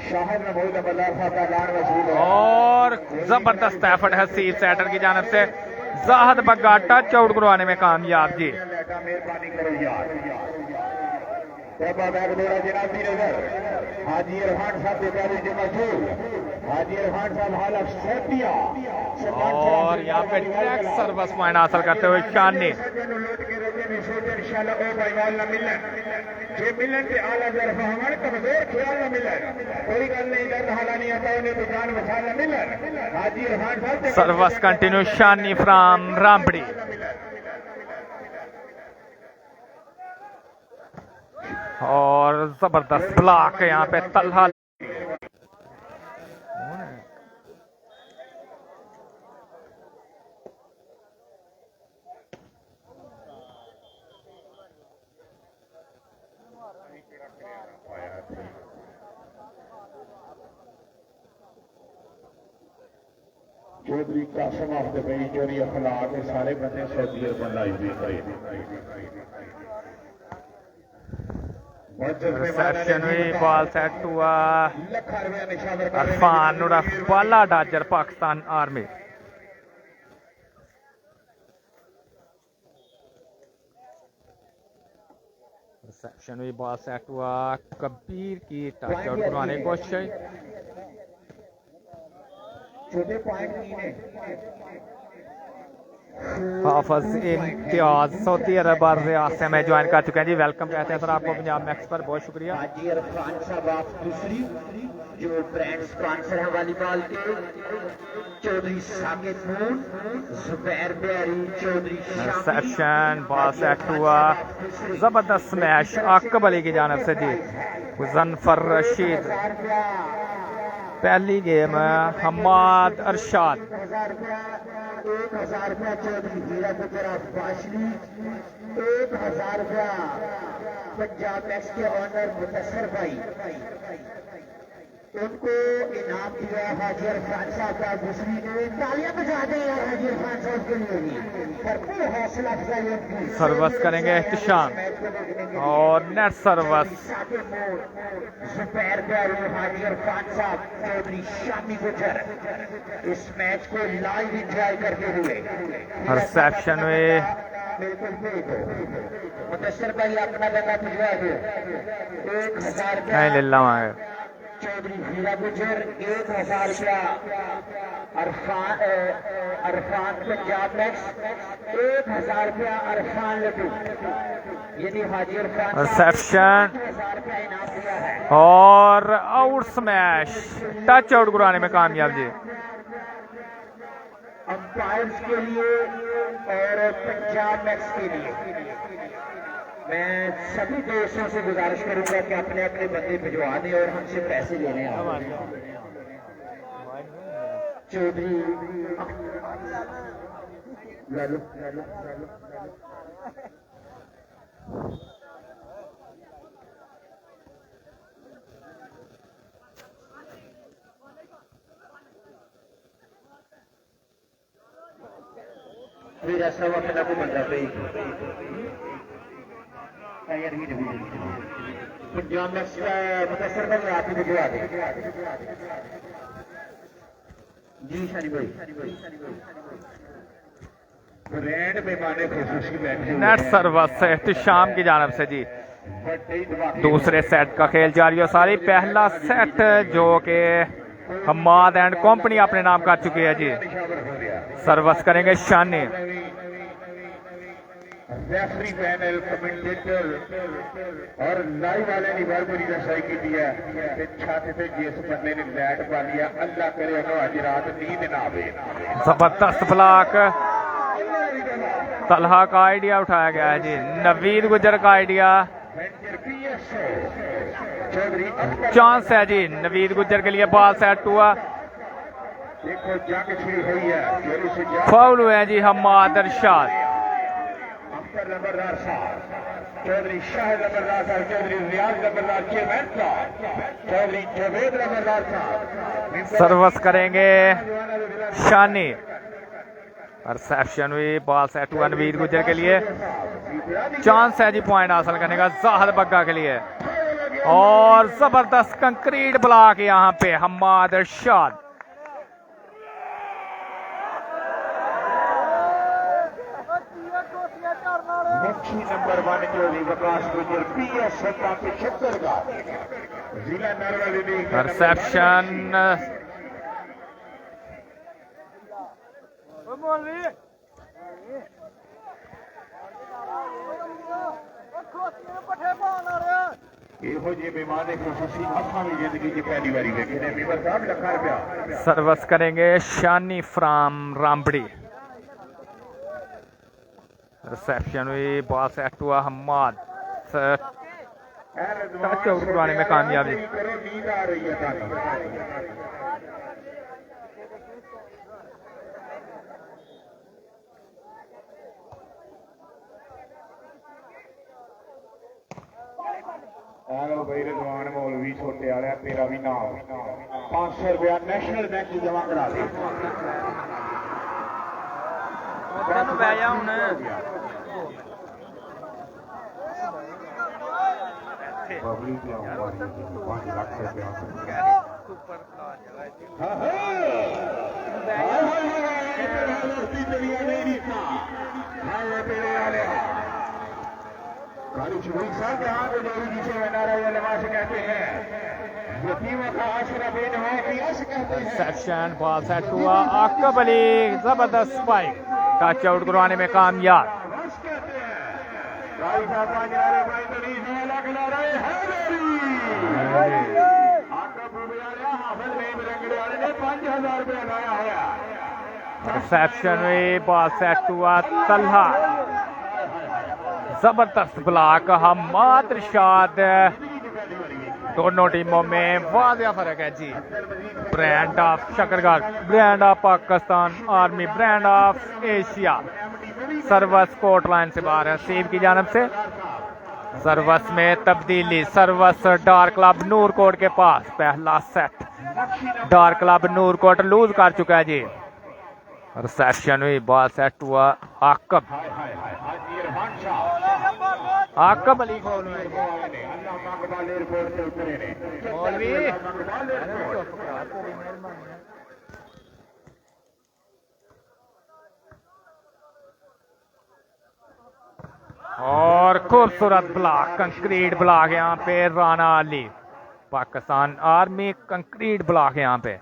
शाहिद महमूद अब्दुल्ला साहब का ऐलान वसूल
और जबरदस्त एफर्ट है सीट सेटर की जानब से जाहिद बग्गा टच आउट करवाने में कामयाब जी।
मेहरबानी करो यार बैग दौड़ा जनाब की नजर हाजी इरफान साहब के काबिज मशहूर हाजी इरफान साहब हाल दिया
और यहाँ पे ट्रैक सर्विस पॉइंट हासिल करते हुए शानी सर्विस कंटिन्यू शानी फ्रॉम रामबड़ी और जबरदस्त ब्लॉक यहाँ पे तलहा
चौधरी कासम ऑफ द भाई चोरी अखलाक के सारे बंदे सऊदी अरब लाइव देख रहे
रिसेप्शन भी बॉल सेट हुआ अरफान बाला डाजर पाकिस्तान आर्मी। रिसेप्शन भी बॉल सेट हुआ कबीर की टच आउट करवाने की कोशिश।
छोटे पॉइंट नहीं है
हाफिज इम्तियाज सऊदी अरब और रियाद से हमें ज्वाइन कर चुके हैं जी। वेलकम कहते हैं सर आपको पंजाब मैक्स पर, बहुत शुक्रिया।
हाजी अरफान साहब आप दूसरी जो ब्रांड स्पॉन्सर है वॉलीबॉल के, Chaudhry Saqib Noon, Zubair Bihari Chaudhry.
Reception ball set हुआ जबरदस्त स्मैश आकब अली की जानब से जी। मुजफ्फर रशीद पहली गेम हमाद अरशाद।
1000 रुपया चौधरी हीरा गुजरा बाशली, 1000 रुपया पंजाब मैक्स के ऑनर मुदस्सर भाई, उनको इनाम दिया हाजी अरफान साहब का। दूसरी ने तालियां बजा दें यार हाजी अरफान साहब के लिए भी, भरपूर हौसला अफजाई।
सर्विस करेंगे एहतिशाम और नेट सर्विस।
जुबैर बिहारी हाजी अरफान साहब चौधरी शामी गुजर इस मैच को लाइव इंजॉय करते हुए।
रिसेप्शन में
मुदस्सर भाई अपना लगा भिजवा दो। 1000
नहीं ले ला
चौधरी हीरा गुजर, 1000 रुपया अरफान पंजाब मैक्स, 1000 रुपया अरफान लड्डू, यानी हाजी अरफान।
रिसेप्शन
1000 रुपया इनाम दिया है
और आउट स्मैश टच आउट कराने में कामयाब जी।
अंपायर्स के लिए और पंजाब मैक्स के लिए मैं सभी दोस्तों से गुजारिश करूंगा कि अपने अपने बंदे भिजवा दें और हमसे पैसे लेने आए। चौधरी मेरा सवा कितना को बंदा पे पंजाब मैक्स का मुदस्सर भाई आप ही भिजवा दें जी। शनि भाई
ब्रांड मेहमान खुसूसी बैठे
नेट सर्विस एहतिशाम की जानब से जी। दूसरे सेट का खेल जारी है सारी। पहला सेट जो कि हमाद एंड कंपनी अपने नाम कर चुकी है जी। सर्विस करेंगे शानी।
रेफरी पैनल कमेंटेटर और लाइव वाले ने भरपूरी रसाई की दिया कि छाते पे जिस बंदे ने लैट पा लिया अल्लाह करे उन्होंने आज रात नींद ना आवे।
जबरदस्त ब्लॉक तलहा का आइडिया उठाया गया है जी। नवीद गुजर का आइडिया चांस है जी नवीद गुजर के लिए। बॉल सेट हुआ,
देखो जंग शुरू हुई है।
फाउल हुए हैं जी हमाद अरशाद।
नंबरदार साहब चौधरी शाहिद नंबरदार साहब, चौधरी रियाज नंबरदार, चेयरमैन साहब चौधरी जवेद नंबरदार साहब।
सर्विस करेंगे शानी। रिसेप्शन हुई, बॉल सेट हुआ नवीद गुजर के लिए। चांस है जी पॉइंट हासिल करने का जाहिद बग्गा के लिए। और जबरदस्त कंक्रीट ब्लॉक यहाँ पे हमाद अरशाद।
नंबर 1 चौधरी विकास गुजर PS 75 का जिला नरवा।
रिसेप्शन
ਇਹੋ ਜਿਹੇ मेहमान खुसूसी असां भी जिंदगी च पहली बारी देखे ने। मेवर साहब लखा रुपया
सर्विस करेंगे शानी फ्राम रामबड़ी। रिसेप्शन हुई, बॉल सेट हुआ हमाद। टच आउट करवाने में कामयाबी।
नींद आ रही है। आलो भाई रिजवान मौलवी छोटे वाले तेरा भी नाम 500 रुपया नेशनल बैंक जमा करा दे
सेक्शन बॉल सेट हुआ आकब अली जबरदस्त स्पाइक टच आउट करवाने में कामयाब रिसेप्शन में बॉल सेट हुआ तल्हा जबरदस्त ब्लॉक हमाद इरशाद दोनों टीमों में वाज़ेह फर्क है जी brand of Shakargarh brand of Pakistan army brand of Asia serves court line से बाहर है सेव की जानब से सर्वस में तब्दीली सर्वस डार्क क्लब नूरकोट के पास पहला सेट डार्क क्लब नूरकोट लूज कर चुका है जी रिसेप्शन हुई बॉल सेट हुआ आकब आकब अली और खूबसूरत ब्लॉक कंक्रीट ब्लॉक यहाँ पे Rana Ali Pakistan army concrete block यहाँ पे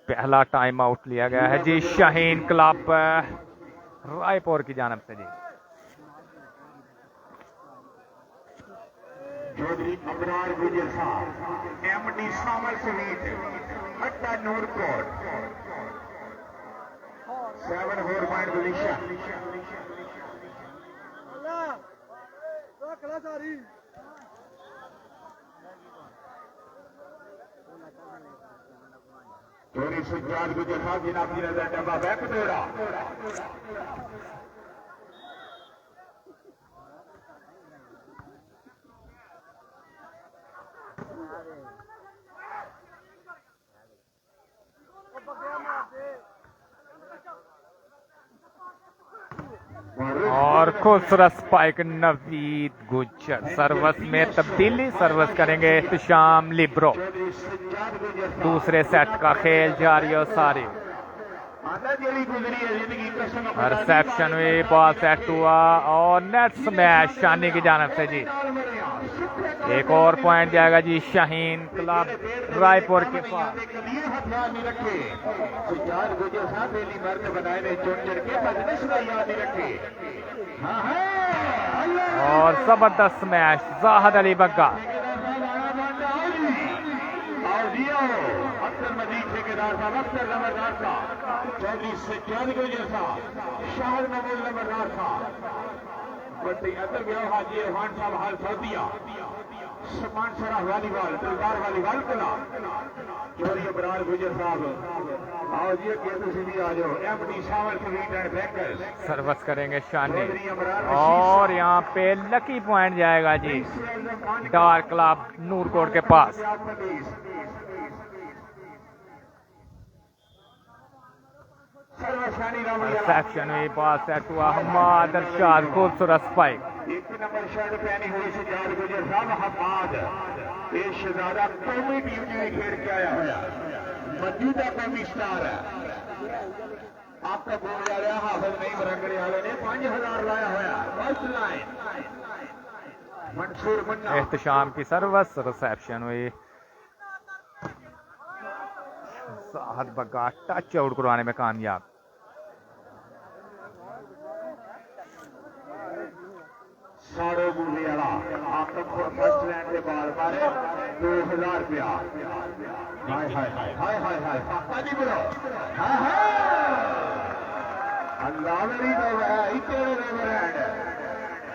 पहला टाइम आउट लिया गया है जी शाहीन क्लब रायपुर की जानब से जी
चौधरी अबरार गुजर साहब एमडी सामर स्वीट अड्डा नूरकोट 7 पॉइंट पोजीशन चौधरी सुजात गुजर साहब जिनाब की नजर डब्बा बैक दौड़ा
और खूबसूरत स्पाइक नवीद गुजर सर्वस में तब्दीली सर्वस करेंगे इत्तिशाम लिब्रो दूसरे सेट का खेल जारी और सारी रिसेप्शन हुई बॉल सेट हुआ और नेट स्मैश शानी की जानब से जी एक और पॉइंट जाएगा जी शाहीन क्लब रायपुर के पास और जबरदस्त मैच जाहद अली बग्गा
अख्तर मजीद ठेकेदार साहब अख्तर नंबरदार साहब चौधरी सज्जाद गुजर साहब शाहद नबुल नंबरदार साहब बड़ी अदर गया हाजी इरफान साहब हाल सऊदिया समान सरा वालीबॉल दिलदार वालीबॉल कला चौधरी अबरार गुजर साहब आओ जी के तुम भी आ जाओ MD sour sweet and bakers
service करेंगे शानी और यहाँ पे लकी पॉइंट जाएगा जी डार्क क्लब नूरकोट के पास सेक्शन में पास सेट हुआ हमाद इरशाद खूबसूरत स्पाइक
एक नंबर शर्ट पहनी हुई सजाद गुजर साहब हमाद ये शहजादा कौमी टीम में खेल के आया हुआ मौजूदा कौमी स्टार है आपका बोल रहा हाफिज नहीं रंगड़े वाले ने 5000 लाया हुआ फर्स्ट लाइन मंसूर मुन्ना
एहतशाम की सर्वस रिसेप्शन हुई साहद बग्गा टच आउट करवाने में कामयाब
साड़ो बूढ़े वाला आपको फर्स्ट लैंड के बाल मारे 2000 रुपया हाय हाय हाय हाय हाय हाय पापा जी बोलो हाय हाय अल्लाह मेरी तो है इतने रेवरेंड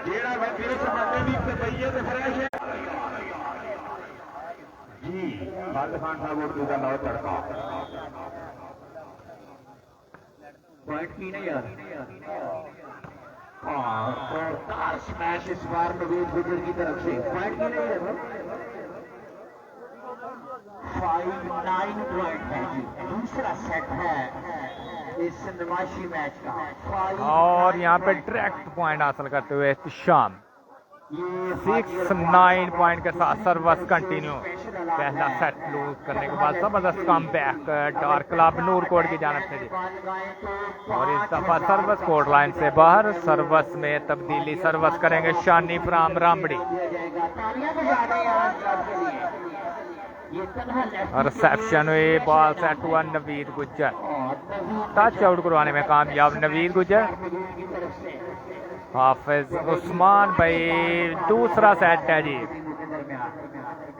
जेड़ा व्यक्ति इस बंदे की तबीयत फ्रेश है जी खान साहब उर्दू का नौ तड़का पॉइंट की नहीं यार
और कार स्मैश इस बार नवीद गुजर की तरफ से पॉइंट की नहीं है 5-9 पॉइंट है जी। दूसरा सेट है इस नुमाइशी मैच का।
और यहाँ पे डायरेक्ट पॉइंट हासिल करते हुए शाम 6-9 पॉइंट के साथ सर्वस कंटिन्यू। पहला सेट लूज करने के बाद जबरदस्त come back dark club Noorkot की जानब से जी। और इस दफा सर्वस कोर्ट लाइन से बाहर सर्वस में तब्दीली सर्वस करेंगे शानी फ्राम रामबड़ी। रिसेप्शन हुई बॉल सेट हुआ नवीद गुज्जर, टच आउट करवाने में कामयाब नवीद गुज्जर। हाफिज उस्मान भाई दूसरा सेट है जी।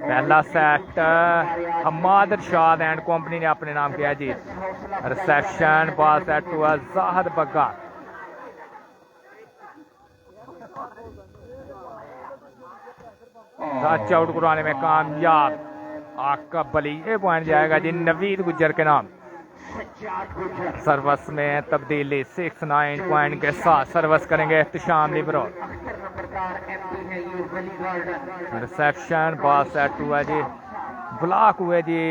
पहला set Hammad Irshad and company ने अपने नाम किया जी। रिसेप्शन बॉल सेट हुआ जाहद बग्गा। टच आउट करवाने में कामयाब आकब अली। ये पॉइंट जाएगा जी नवीद गुज्जर के नाम। सर्वस में तब्दीली 6-9 पॉइंट के साथ सर्वस करेंगे Ehtesham libero. Reception ball set हुआ जी, ब्लॉक हुए जी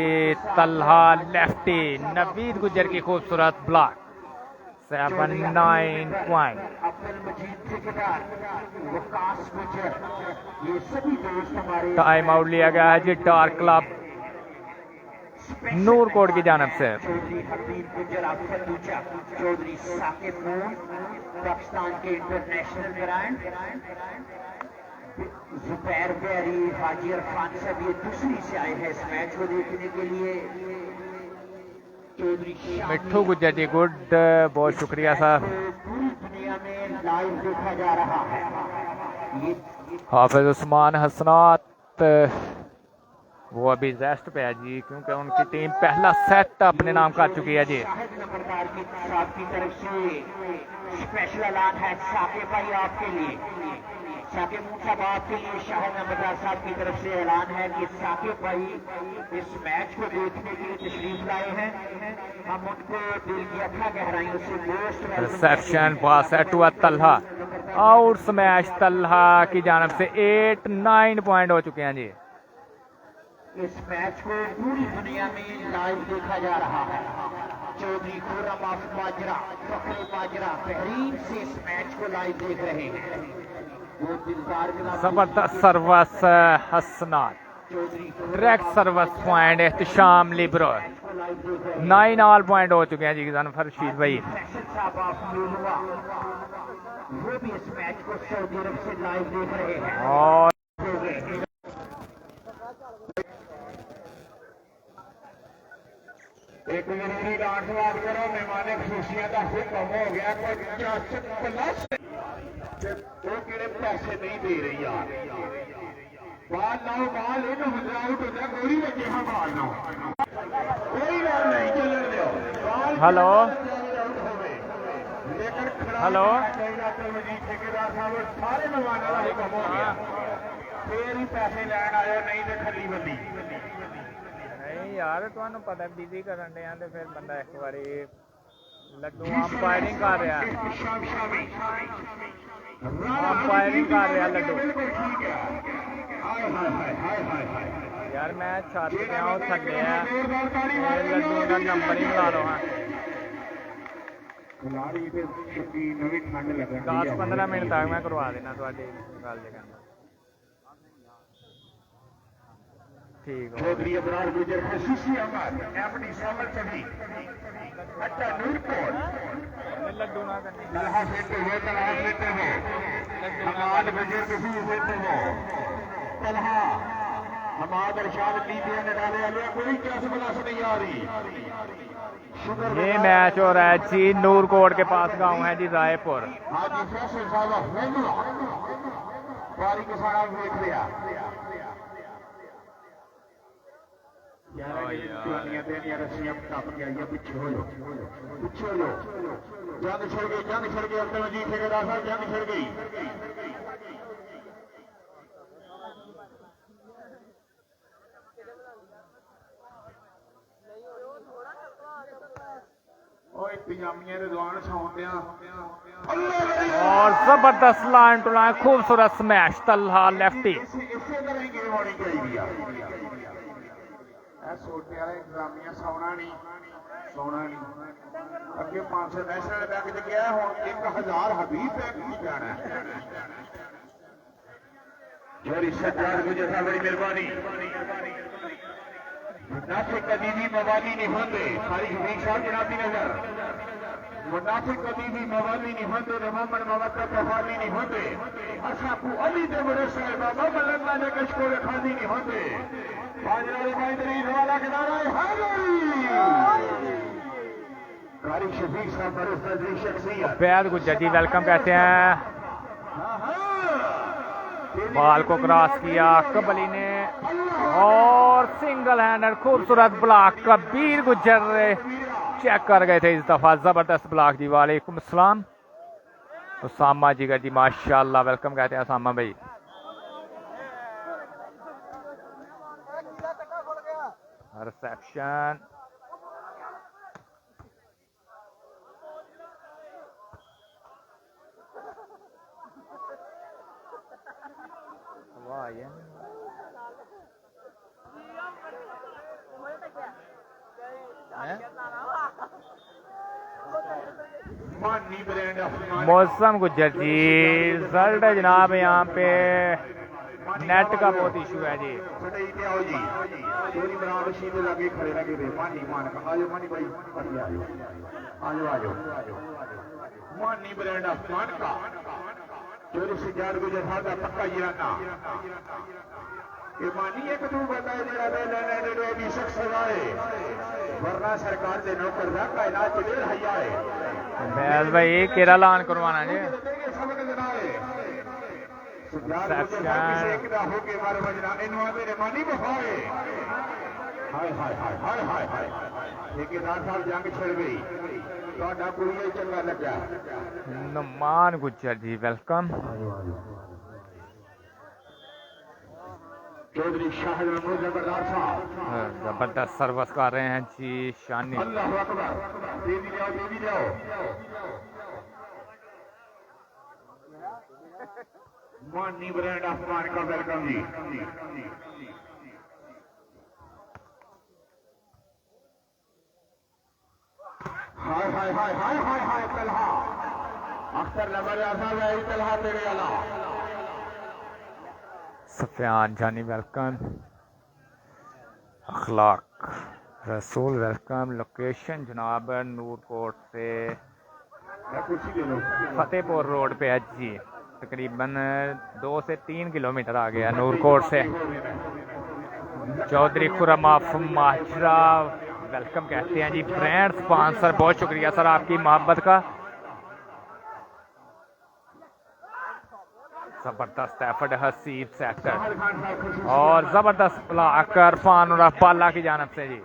तलहा लेफ्टी। नवीद गुज्जर की खूबसूरत ब्लॉक 7-9 पॉइंट। टाइम आउट लिया गया है जी डार्क क्लब नूरकोट की जानब से।
चौधरी साकिब नूर पाकिस्तान के इंटरनेशनल ब्रांड जुबैर बैरी हाजी अरफान साहब ये दूसरी से आए हैं इस मैच को देखने के लिए। चौधरी
मिट्ठू गुज्जर जी गुड, बहुत शुक्रिया साहब।
पूरी दुनिया में लाइव देखा जा रहा है।
हाफिज उस्मान हसनात वो अभी रेस्ट पे है जी, क्योंकि उनकी टीम पहला सेट अपने नाम कर चुकी है जी।
की तरफ से स्पेशल ऐलान है साकिब भाई आपके लिए, साकिब साहब आपके लिए शाहिद नंबरदार साहब की तरफ से ऐलान है कि साकिब भाई इस मैच को देखने के लिए तशरीफ लाए हैं। हम उनको दिल की अथा गहराइयों से दोस्त।
रिसेप्शन पास सेट हुआ तलहा, आउट स्मैश तलहा की जानब से 8-9 पॉइंट हो चुके हैं जी।
इस मैच को पूरी दुनिया में लाइव देखा जा रहा है। चौधरी खुर्रम ऑफ माजरा फखरे माजरा बहरीन से इस मैच को लाइव देख रहे हैं। वो दिलदार
जबरदस्त serves Hasnat, direct serves point Ehtisham libero. 9 all point हो चुके हैं जी जानफर रशीद भाई।
वो भी इस मैच को सऊदी अरब से लाइव देख रहे हैं।
और
एक जरूरी डांस बात करो, मेहमाने खुशियां का हुक्म हो गया। वो किड़े पैसे नहीं दे रही यार। बाल लाओ, बाल इन आउट होता गोरी बच्चे हाँ बाल लाओ, कोई गल नहीं चलन दो।
हेलो
लेकिन
हेलो
ठेकेदार साहब सारे मेहमानों का हुक्म हो गया, फिर ही पैसे लैन आयो, नहीं तो खली बंदी
नहीं यार तुहानू पता बिजी करन दे आंदे फिर बंदा एक बारी लड्डू अंपायरिंग कर रहा है, अंपायरिंग कर रहा लड्डू। यार मैं छत पे हूं थल्ले है, लड्डू का नंबर ही मिला लो। हाँ 10-15 मिनट तक मैं करवा देना तुहाडी गल जे कहंदा। ठीक है
चौधरी अबरार गुजर खसूसी अहमद एमडी सामल सभी अट्टा नूरकोट
लड्डू ना करनी
तलहा लेते हो, तलहा लेते हो, हमाद गुजर खसूसी लेते हो, तलहा हमाद इरशाद लीबिया ने डाले आलिया कोई क्या से बला से नहीं आ रही।
ये मैच हो रहा है जी नूरकोट के पास गांव है जी रायपुर।
हाजी फैसल साहब बारी के सारा देख लिया रस्सियां टप के आइए, पीछे हो लो, पीछे हो लो। जंग छिड़ गई, जंग छिड़ गई। अब्दुल मजीद ठेकेदार साहब जंग छिड़ गई। ਉਹ ਇੰਤਜ਼ਾਮੀਆਂ ਦੇ ਦੁਆਨ ਸੌਂਦੇ ਆ
और जबरदस्त लाइन टू लाइन खूबसूरत स्मैश तलहा लेफ्टी।
ਇਸੇ ਤਰ੍ਹਾਂ ਹੀ ਗੇਮ ਹੋਣੀ ਚਾਹੀਦੀ ਆ ਇਹ ਛੋਟੇ ਵਾਲੇ ਇੰਤਜ਼ਾਮੀਆਂ ਸੌਣਾ ਨਹੀਂ ਅੱਗੇ 500 ਨੈਸ਼ਨਲ ਬੈਂਕ ਚ ਗਿਆ ਹੁਣ 1000 ਹਬੀਬ ਬੈਂਕ ਚ ਜਾਣਾ ਜੋਰੀ ਸਰਕਾਰ ਗੁਜਰ ਸਾਹਿਬ ਬੜੀ ਮਿਹਰਬਾਨੀ मुनाफिक कभी भी मवाली नहीं होते सारी हमीद साहब जनाबी नजर मुनाफिक कभी भी मवाली नहीं होते मोहम्मद मवक्कत तफाली नहीं होते असाकू अली दे बड़े साहिब बाबा लल्ला ने कशको खानी नहीं होते बाजरा बाइदरी वाला किनारा है कारी शफीक साहब बड़े फजली शख्सियत
बैद गुज्जर जी वेलकम कहते हैं। बाल को क्रॉस किया कबली ने और सिंगल हैंडर खूबसूरत ब्लॉक कबीर गुज्जर चेक कर गए थे इस दफा जबरदस्त ब्लॉक जी। वालेकुम अस्सलाम उसामा जिगर जी माशाल्लाह वेलकम कहते हैं उसामा भाई। रिसेप्शन मौसम गुज्जर जी रिजल्ट है जनाब यहाँ पे नेट का बहुत इशू है जी।
मानी ब्रांड अफगान का चोरी से जार गुजर का पक्का जिराना ये मानी एक तू बताए जरा लेने अभी शख्स लगाए वरना सरकार के नौकर का इलाज देर हैया है
बैल भाई केरा लान करवाना जी
ठेकेदार साहब जंग छिड़ गई चंगा लग्या
नुमान गुज्जर जी वेलकम।
चौधरी शाहिद महमूद जबरदार साहब
जबरदस्त सर्विस कर रहे हैं जी शानी।
अल्लाह अकबर तेजी जाओ मानी ब्रांड अफगान का वेलकम जी। हाय हाय हाय हाय हाय हाय तलहा अख्तर लबरिया साहब है तलहा तेरे वाला
सफियान जानी वेलकम। अखलाक रसूल वेलकम। लोकेशन जनाब नूरकोट से फतेहपुर रोड पे है जी तकरीबन 2 से 3 किलोमीटर आ गया नूरकोट से। चौधरी खुरम ऑफ माजरा वेलकम कहते हैं जी। ब्रांड स्पॉन्सर बहुत शुक्रिया सर आपकी मोहब्बत का। जबरदस्त एफर्ट हसीब सेक्टर और जबरदस्त ब्लॉक इरफान और पाला की जानब से जी।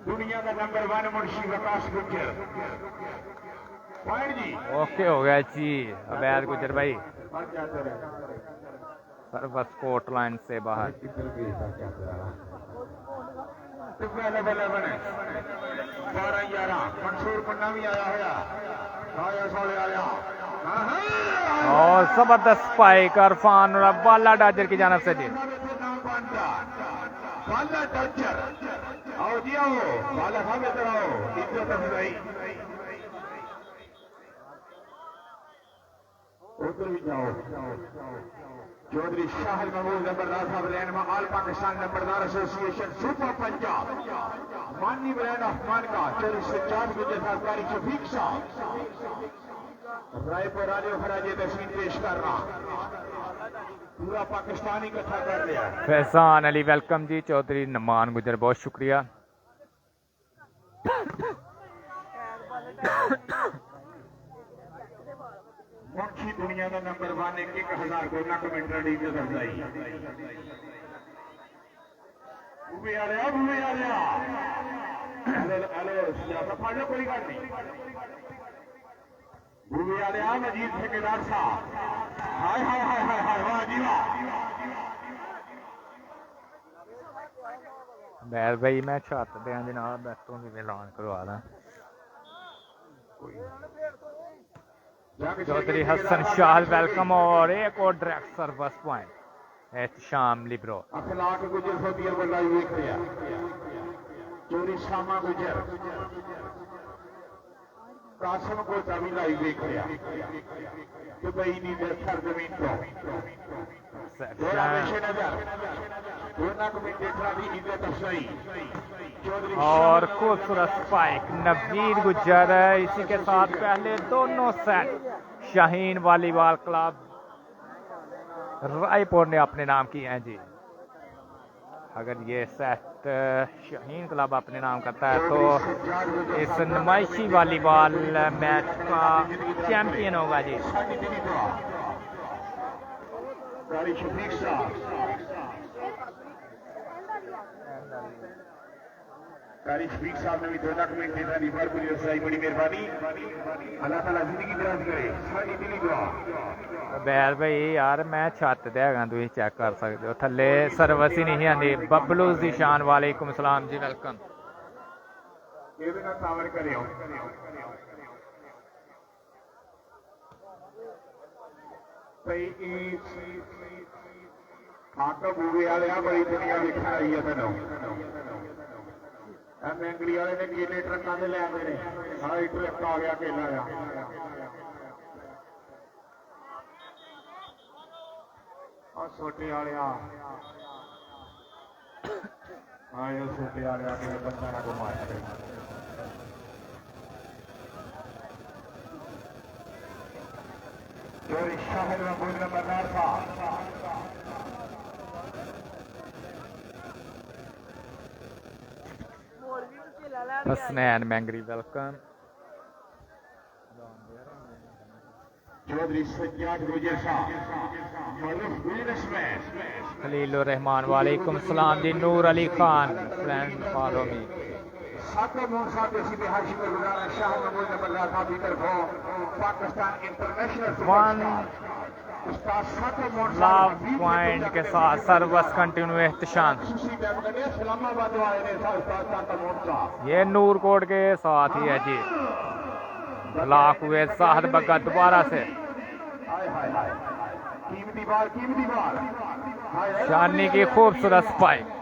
दुनिया का नंबर 1 मुंशी प्रकाश गुज्जर जी।
ओके हो गया जी अवैध गुज्जर भाई सर्वस कोट लाइन से बाहर। और जबरदस्त स्पाइक इरफान और बाला डाजर की जानब से जी।
उधर भी जाओ चौधरी शाहिद महमूद नंबरदार साहब रहनुमा ऑल पाकिस्तान नंबरदार एसोसिएशन सुपर पंजाब मानी ब्रांड अफगान का चौधरी सज्जाद गुजर साहब कारी शफीक साहब रायपुर आलियो खराजे तस्वीर पेश कर रहा पूरा पाकिस्तान इकट्ठा कर लिया।
फैजान अली वेलकम जी। चौधरी नमान गुजर बहुत शुक्रिया।
मुंशी दुनिया का नंबर 1 1000 गोना कमेंटर डी के दर्जाई बूबे आ रहा हेलो सफाजा कोई गल नहीं बूबे आ रहा मजीद ठेकेदार साहब हाय हाय हाय हाय हाय वाह जी वाह
बैर भाई मैं छत दे जनाब तू भी ऐलान करवा दा चौधरी हसन शाह वेलकम और एक और direct service point Ehtisham Libre
अखलाक गुजर सोदिया बल्ला देख रहा चोरी शामा गुजर कासम को चाबी लाई देख रहा दुबई नी सरजमीन को
और खूबसूरत स्पाइक नवीर गुज्जर इसी के साथ पहले दोनों set Shaheen volleyball club Raipur ने अपने नाम किए हैं जी। अगर ये सेट शाहीन क्लब अपने नाम करता है तो इस नुमाइशी वॉलीबॉल मैच का चैंपियन होगा जी।
कारी शफीक साहब ने भी 2 लाख मिनट देना लिवरपूल रसाई बड़ी मेहरबानी अल्लाह ताला जिंदगी दराज करे साडी दिली दुआ।
बैल भाई यार मैं छत ते हैगा तुसीं चेक कर सकते हो थल्ले सर्विस ही नहीं आंदी। बबलू दी शान वालेकुम सलाम जी वेलकम।
ਇਹਦੇ ਨਾਲ ਸਾਵਰ ਕਰਿਓ ਭਈ ਆਟੋ ਬੂਵੇ ਵਾਲਿਆ ਬੜੀ ਦੁਨੀਆ ਵੇਖਣ ਆਈ ਆ ਤੈਨੂੰ ਆ ਮੈਂਗਲੀ ਵਾਲੇ ਨੇ ਕੇਲੇ ਟਰੱਕਾਂ ਦੇ ਲੈ ਆਉਂਦੇ ਨੇ ਹਾਂ ਇੱਕ ਟਰੱਕ ਆ ਗਿਆ ਕੇਲਾ ਆ ਆ ਛੋਟੇ ਵਾਲਿਆ ਹਾਂ ਇਹ ਛੋਟੇ ਵਾਲਿਆ ਕੇ ਬੰਦਾ ਨਾ ਘੁਮਾ ਦੇ चोरी शाहिद में बोल नंबर 9 था
हसनैन मैंगरी वेलकम।
चौधरी सज्जाद गुजर साहब
खलीलुर रहमान वालेकुम सलाम जी। Noor Ali Khan friend follow me
Pakistan international
one love point के साथ सर्विस कंटिन्यू एहतशाम। ये नूरकोट के साथ ही है जी। ब्लॉक हुए साहद बग्गा दोबारा से शानी की खूबसूरत स्पाइक।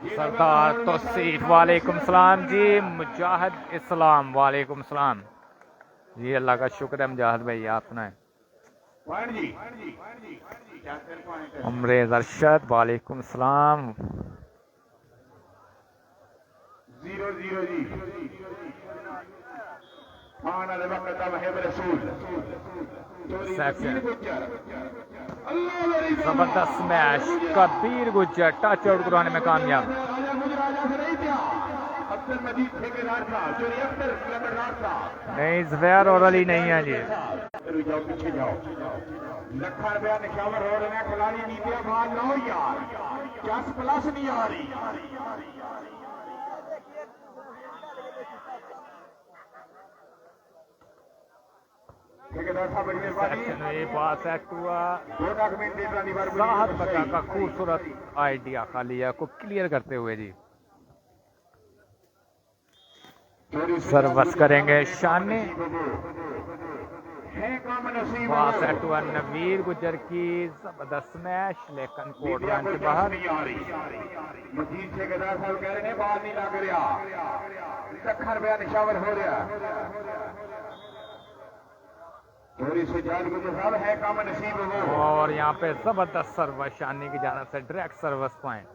सरदार तौसीफ वालेकुम सलाम जी। मुजाहिद इस्लाम वालेकुम सलाम जी। अल्लाह का शुक्र है मुजाहिद भाई आपने। उमरेज अरशद वालेकुम सलाम।
0-0 जी आने वाले वक्त का महब रसूल
जबरदस्त match. Kabir Gujjar touch out कराने में कामयाब। नहीं जफैर और अली नहीं है जी।
पीछे जाओ लखा रुपया निशावर हो रहे हैं खिलाड़ी नीतियां मान लो यार 10+ नहीं आ रही।
का खूबसूरत आइडिया खालिया को क्लियर करते हुए जी सर्विस करेंगे शानी। नवीर गुजर की जबरदस्त मैच लेकिन कोर्ट लाइन के बाहर।
मजीद ठेकेदार साहब कह रहे हैं बाहर नहीं लग रहा लखा रुपया निशावर हो रहा है काम नसीब हो।
और यहाँ पे जबरदस्त सर्विस शानी की जानिब से डायरेक्ट सर्विस पॉइंट।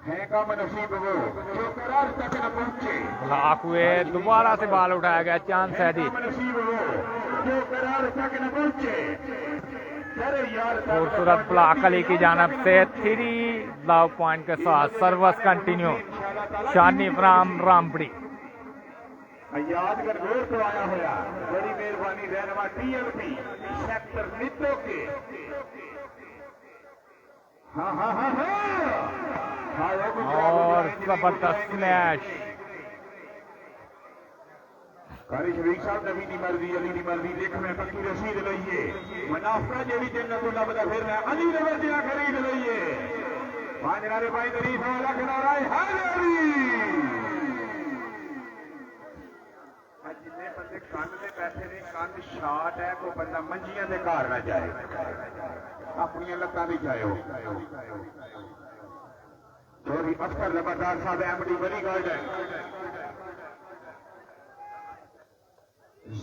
है काम नसीब हो जो करार तक न पहुंचे।
ब्लॉक हुए दोबारा से बाल उठाया गया चांस है जी।
नसीब हो जो करार तक न पहुंचे।
खूबसूरत ब्लॉक अली की जानिब से 3 लव पॉइंट के साथ सर्विस कंटिन्यू शानी फ्राम रामपुरी।
याद कर गोर तो आया हुआ बड़ी मेहरबानी रहनुमा TLP सेक्टर मित्रों के। हाँ हाँ हाँ हाँ
और जबरदस्त मैच।
कारी शरीक साहब नबी की मर्जी अली की मर्जी देख मैं पक्की रसीद लईए मुनाफा जेडी जन्नत तो लभदा फिर मैं अली दे वर्जियां खरीद लईए पांच नारे भाई तरीफ हो लख नाराए हैदरी जिन्ने बंदे कंध ते बैठे ने कंध शाट है कोई बंदा मंजियां दे घर ना जाए अपनी लत्तां दी जायो चौधरी अख्तर लबादार साहब एमडी वली गार्डन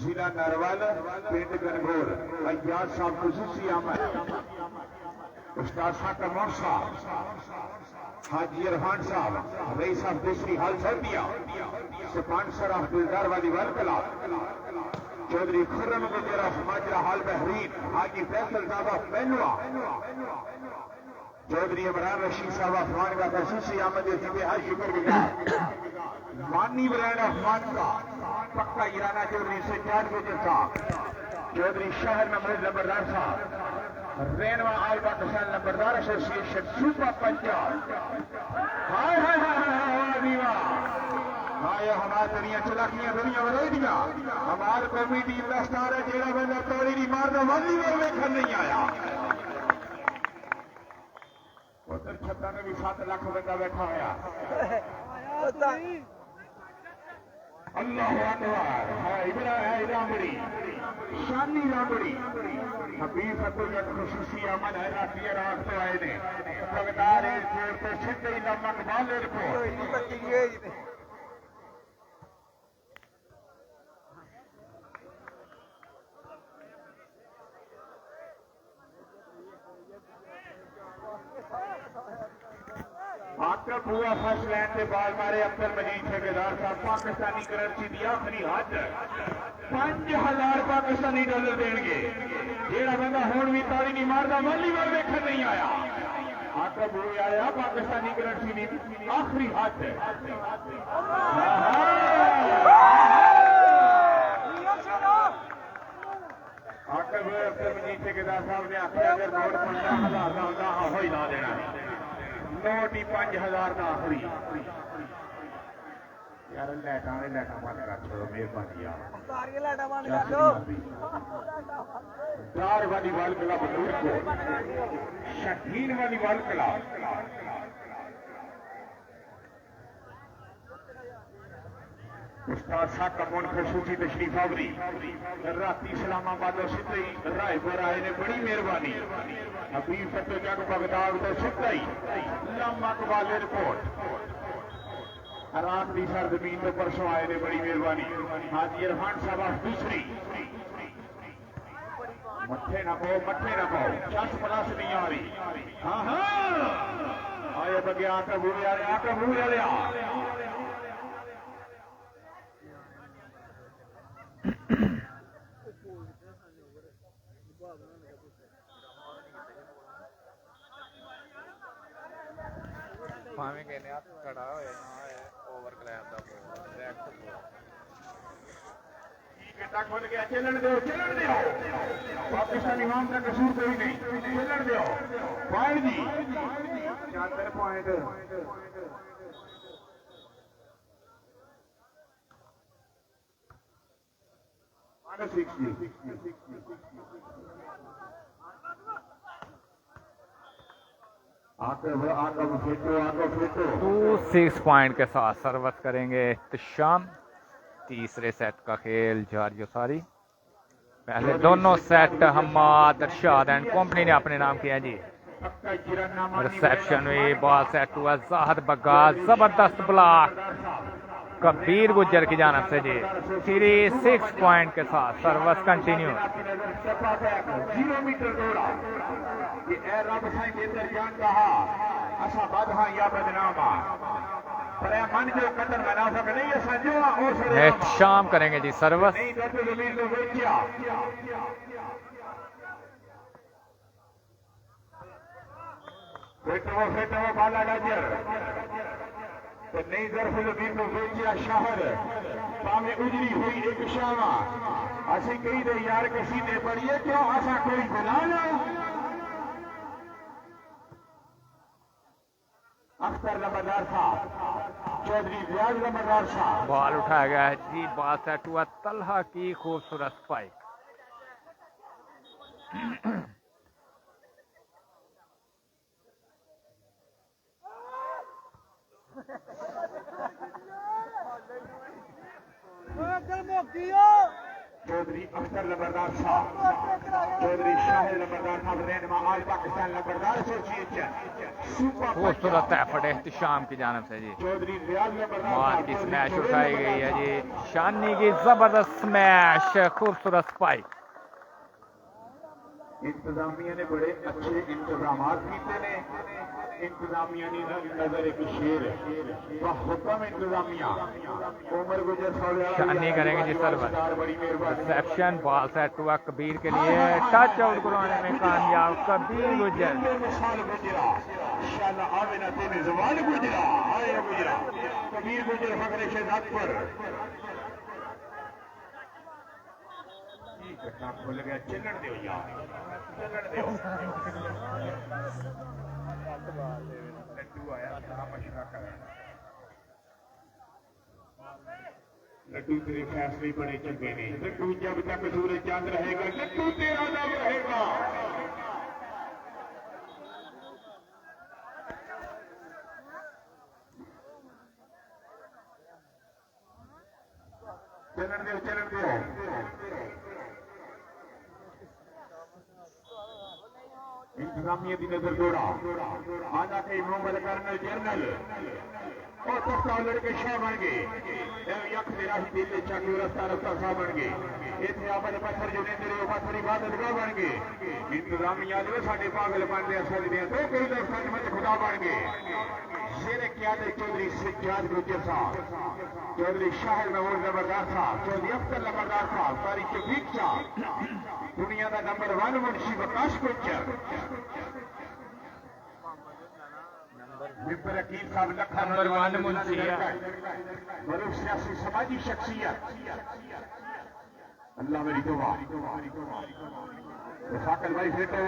जिला नरवल पिंड गनगोर अय्याज साहब खुसूसी आमद उस्ताद साकर मोर साहब हाजी इरफान साहब रईस साहब दूसरी हाल सर्दिया स्पॉन्सर ऑफ दिलदार वाली वर्कला चौधरी खुर्रम गुजर ऑफ माजरा हाल बहरीन हाजी फैसल साहब ऑफ मेनुआ चौधरी इमरान रशीद साहब अफमान का खसूसी आमद हर शुक्रगुजार मानी ब्रांड अफमान का पक्का ईराना चौधरी से 4 गुजर साहब चौधरी शहर महमूद लंबरदार साहब रेनवा आल पाकिस्तान लंबरदार एसोसिएशन सूपा पंजाब हाय हाय हाय दीवा हाय हमार दुनिया चलाकियां दुनिया वरेडियां हमार कौमी टीम का स्टार है जेड़ा बंदा तोड़ी दी मारदा वाली वार वेखन नहीं आया उधर छत्ता में भी 7 लाख बंदा बैठा होया अल्लाह अकबर है इबरा है रामड़ी शानी रामड़ी हबीब अब्दुल खुसूसी अमन है रातिया रात तो आए ने लगदार एयरपोर्ट पे सीधे ही नमक वाले एयरपोर्ट आकर बुआ फर्स्ट लैंड के बाल मारे अब्दुल मजीद ठेकेदार साहब पाकिस्तानी करेंसी की आखिरी हद 5000 पाकिस्तानी डॉलर देंगे जेड़ा बंदा हुण भी तारी नहीं मारदा वाली बार देखने नहीं आया आकर बुए आया पाकिस्तानी करेंसी की आखिरी हद आकर बुए अब्दुल मजीद ठेकेदार साहब ने आखिर अगर नोट 50,000 का होता हो ही ला देना नोट ही 5,000 का आखिरी यार लाइटा बंद कर छोड़ो मेहरबानी यार वाली वाल क्लब को शहीन वाली वाल क्लब उस्ताद साहब कमोन खसूसी तशरीफ आवरी राती इस्लामाबाद सीधे ही रायपुर आए ने बड़ी मेहरबानी हबीब फतो जग बगदाद तो सीधा ही लम्मा कबाल रिपोर्ट रात की सरजमीन तो परसों आए ने बड़ी मेहरबानी हाजी इरफान साहब दूसरी मत्थे ना पाओ चस पलस नहीं आ रही हाँ हाँ आए बगे आकर भूल आ
भावें कहने आप खड़ा हो ओवर क्लैप दा डायरेक्ट
बेटा खोल गया चलन दो पाकिस्तानी इमाम का कसूर कोई नहीं चलन दो पॉइंट जी 4 पॉइंट
टू 6 पॉइंट के साथ सर्विस करेंगे इख्तिशाम तीसरे सेट का खेल जारी सारी पहले दोनों set Hammad Arshad and company ने अपने नाम किया जी रिसेप्शन हुई बॉल सेट हुआ जाहद बग्गा जबरदस्त ब्लॉक कबीर गुज्जर की जानब से जी 6 पॉइंट के साथ सर्विस कंटिन्यू शाम करेंगे जी सर्विस
बाला गाजर तो नहीं जरफुल को बेचिया शहर पावे उजरी हुई एक शामा असी कही दे यार किसी ने पढ़िए क्यों ऐसा कोई बुला लो अख्तर लबादार साहब चौधरी रियाज नंबरदार साहब।
बॉल उठाया गया है जी, बॉल सेट हुआ, तलहा की खूबसूरत स्पाइक।
चौधरी अख्तर नंबरदार साहब, चौधरी शाहिद नंबरदार साहब, रहनुमा आल पाकिस्तान नंबरदार एसोसिएशन।
खूबसूरत एफर्ट एहतिशाम की जानब से जी।
चौधरी रियाज नंबरदार
बॉल की स्मैश उठाई गई है जी, शानी की जबरदस्त स्मैश, खूबसूरत स्पाइक।
इंतजामिया ने बड़े अच्छे इंतजाम किए ने। इंतजामिया की नजर एक शेर हुक्म इंतजामिया उमर गुजर
शानी करेंगे जी सरवर। रिसेप्शन, बॉल सेट हुआ कबीर के लिए, टच आउट करवाने में कामयाब कबीर गुजर।
कबीर गुजर फखरे शहजाद पर खुल गया। चलन दो यार, चलन दो। लड्डू आया मशवरा कर। लड्डू तेरे फैसले बड़े चंगे ने। लड्डू जब तक सूरज चांद रहेगा, लड्डू तेरा नाम रहेगा। चलन दो, चलन दो। इंतजामिया की नजर दौड़ा आजा के मोहम्मद कर्नल जनरल और तख्ता लड़के शाह बन गए। यख मेरा ही दिल चाकू रस्ता रस्ता शाह बन गए। इतने आमद पत्थर जो ने तेरे पत्थर इबादत गाह बन गए। इंतजामिया जो साडे पागल बनते सजदे तो कोई तो सचमुच खुदा बन गए। शेर क़यादत चौधरी सज्जाद गुजर साहब, चौधरी शाहिद महमूद नंबरदार साहब, चौधरी अख्तर नंबरदार साहब, तारिक शफीक साहब, दुनिया का नंबर 1 मुंशी प्रकाश गुजर, विपर अकील साहब लखा
नंबर 1 मुंशी
मरूफ सियासी समाजी शख्सियत। अल्लाह मेरी दुआ साकल भाई फिट हो।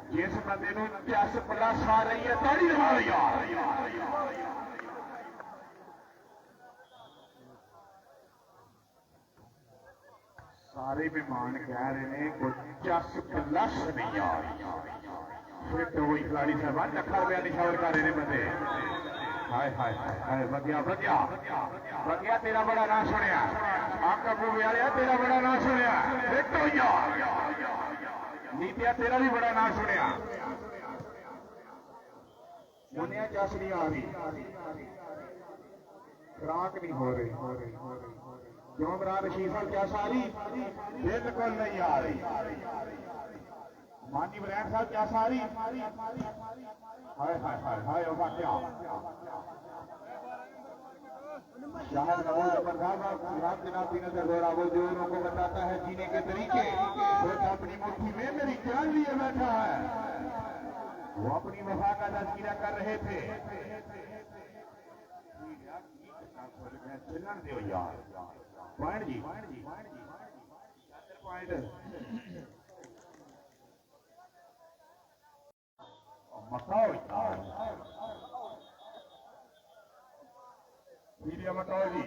जिस बंदे नूं 10+ आ रही है ताड़ी मारो यार। सारे मेहमान कह रहे हैं कोई 10+ नहीं आ रही। फिट हो खिलाड़ी साहब लखा रुपया निशावर कर रहे हैं बंदे। हाय हाय हाय वधिया वधिया वधिया, तेरा बड़ा नाम सुनिया। आका बूबे वाले तेरा बड़ा नाम सुनिया। फिट हो यार नीतिया, तेरा भी बड़ा नाम सुनिया। सुनिया चस नहीं आ रही, खुराक नहीं हो रही। क्यों बरा रशीद साहब क्या सारी बिल्कुल नहीं आ रही। मानी बरैन साहब क्या सारी। हाय हाय हाय हाय क्या शाहद नवाब जनाब की नजर दौरा वो जो उनको बताता है जीने के तरीके। तो अपनी मुट्ठी में मेरी जान लिए बैठा है। वो अपनी वफा का तस्करा कर रहे थे। चलन दो यार पॉइंट जी पॉइंट मकाओ मकाओ जी।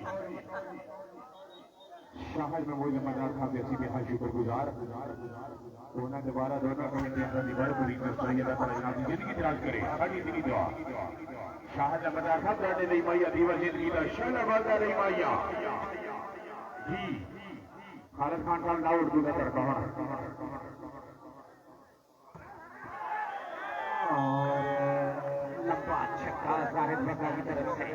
शाहिद महमूद नंबरदार साहब ऐसी बेहद शुक्रगुजार। उन्होंने दोबारा दोनों कमेटियां का निभाए पूरी जिंदगी दराज करे। साड़ी जिंदगी दुआ शाहिद नंबरदार साहब ਤੁਹਾਡੇ ਲਈ ਮਾਇਆ ਦੀਵਾ ਜ਼ਿੰਦਗੀ ਦਾ ਸ਼ਾਨਵਾਰ ਦਾ ਲਈ ਮਾਇਆ जी। खालिद खान साहब डाउट दूंगा तड़का और लंबा छक्का जाहिद बका की तरफ से।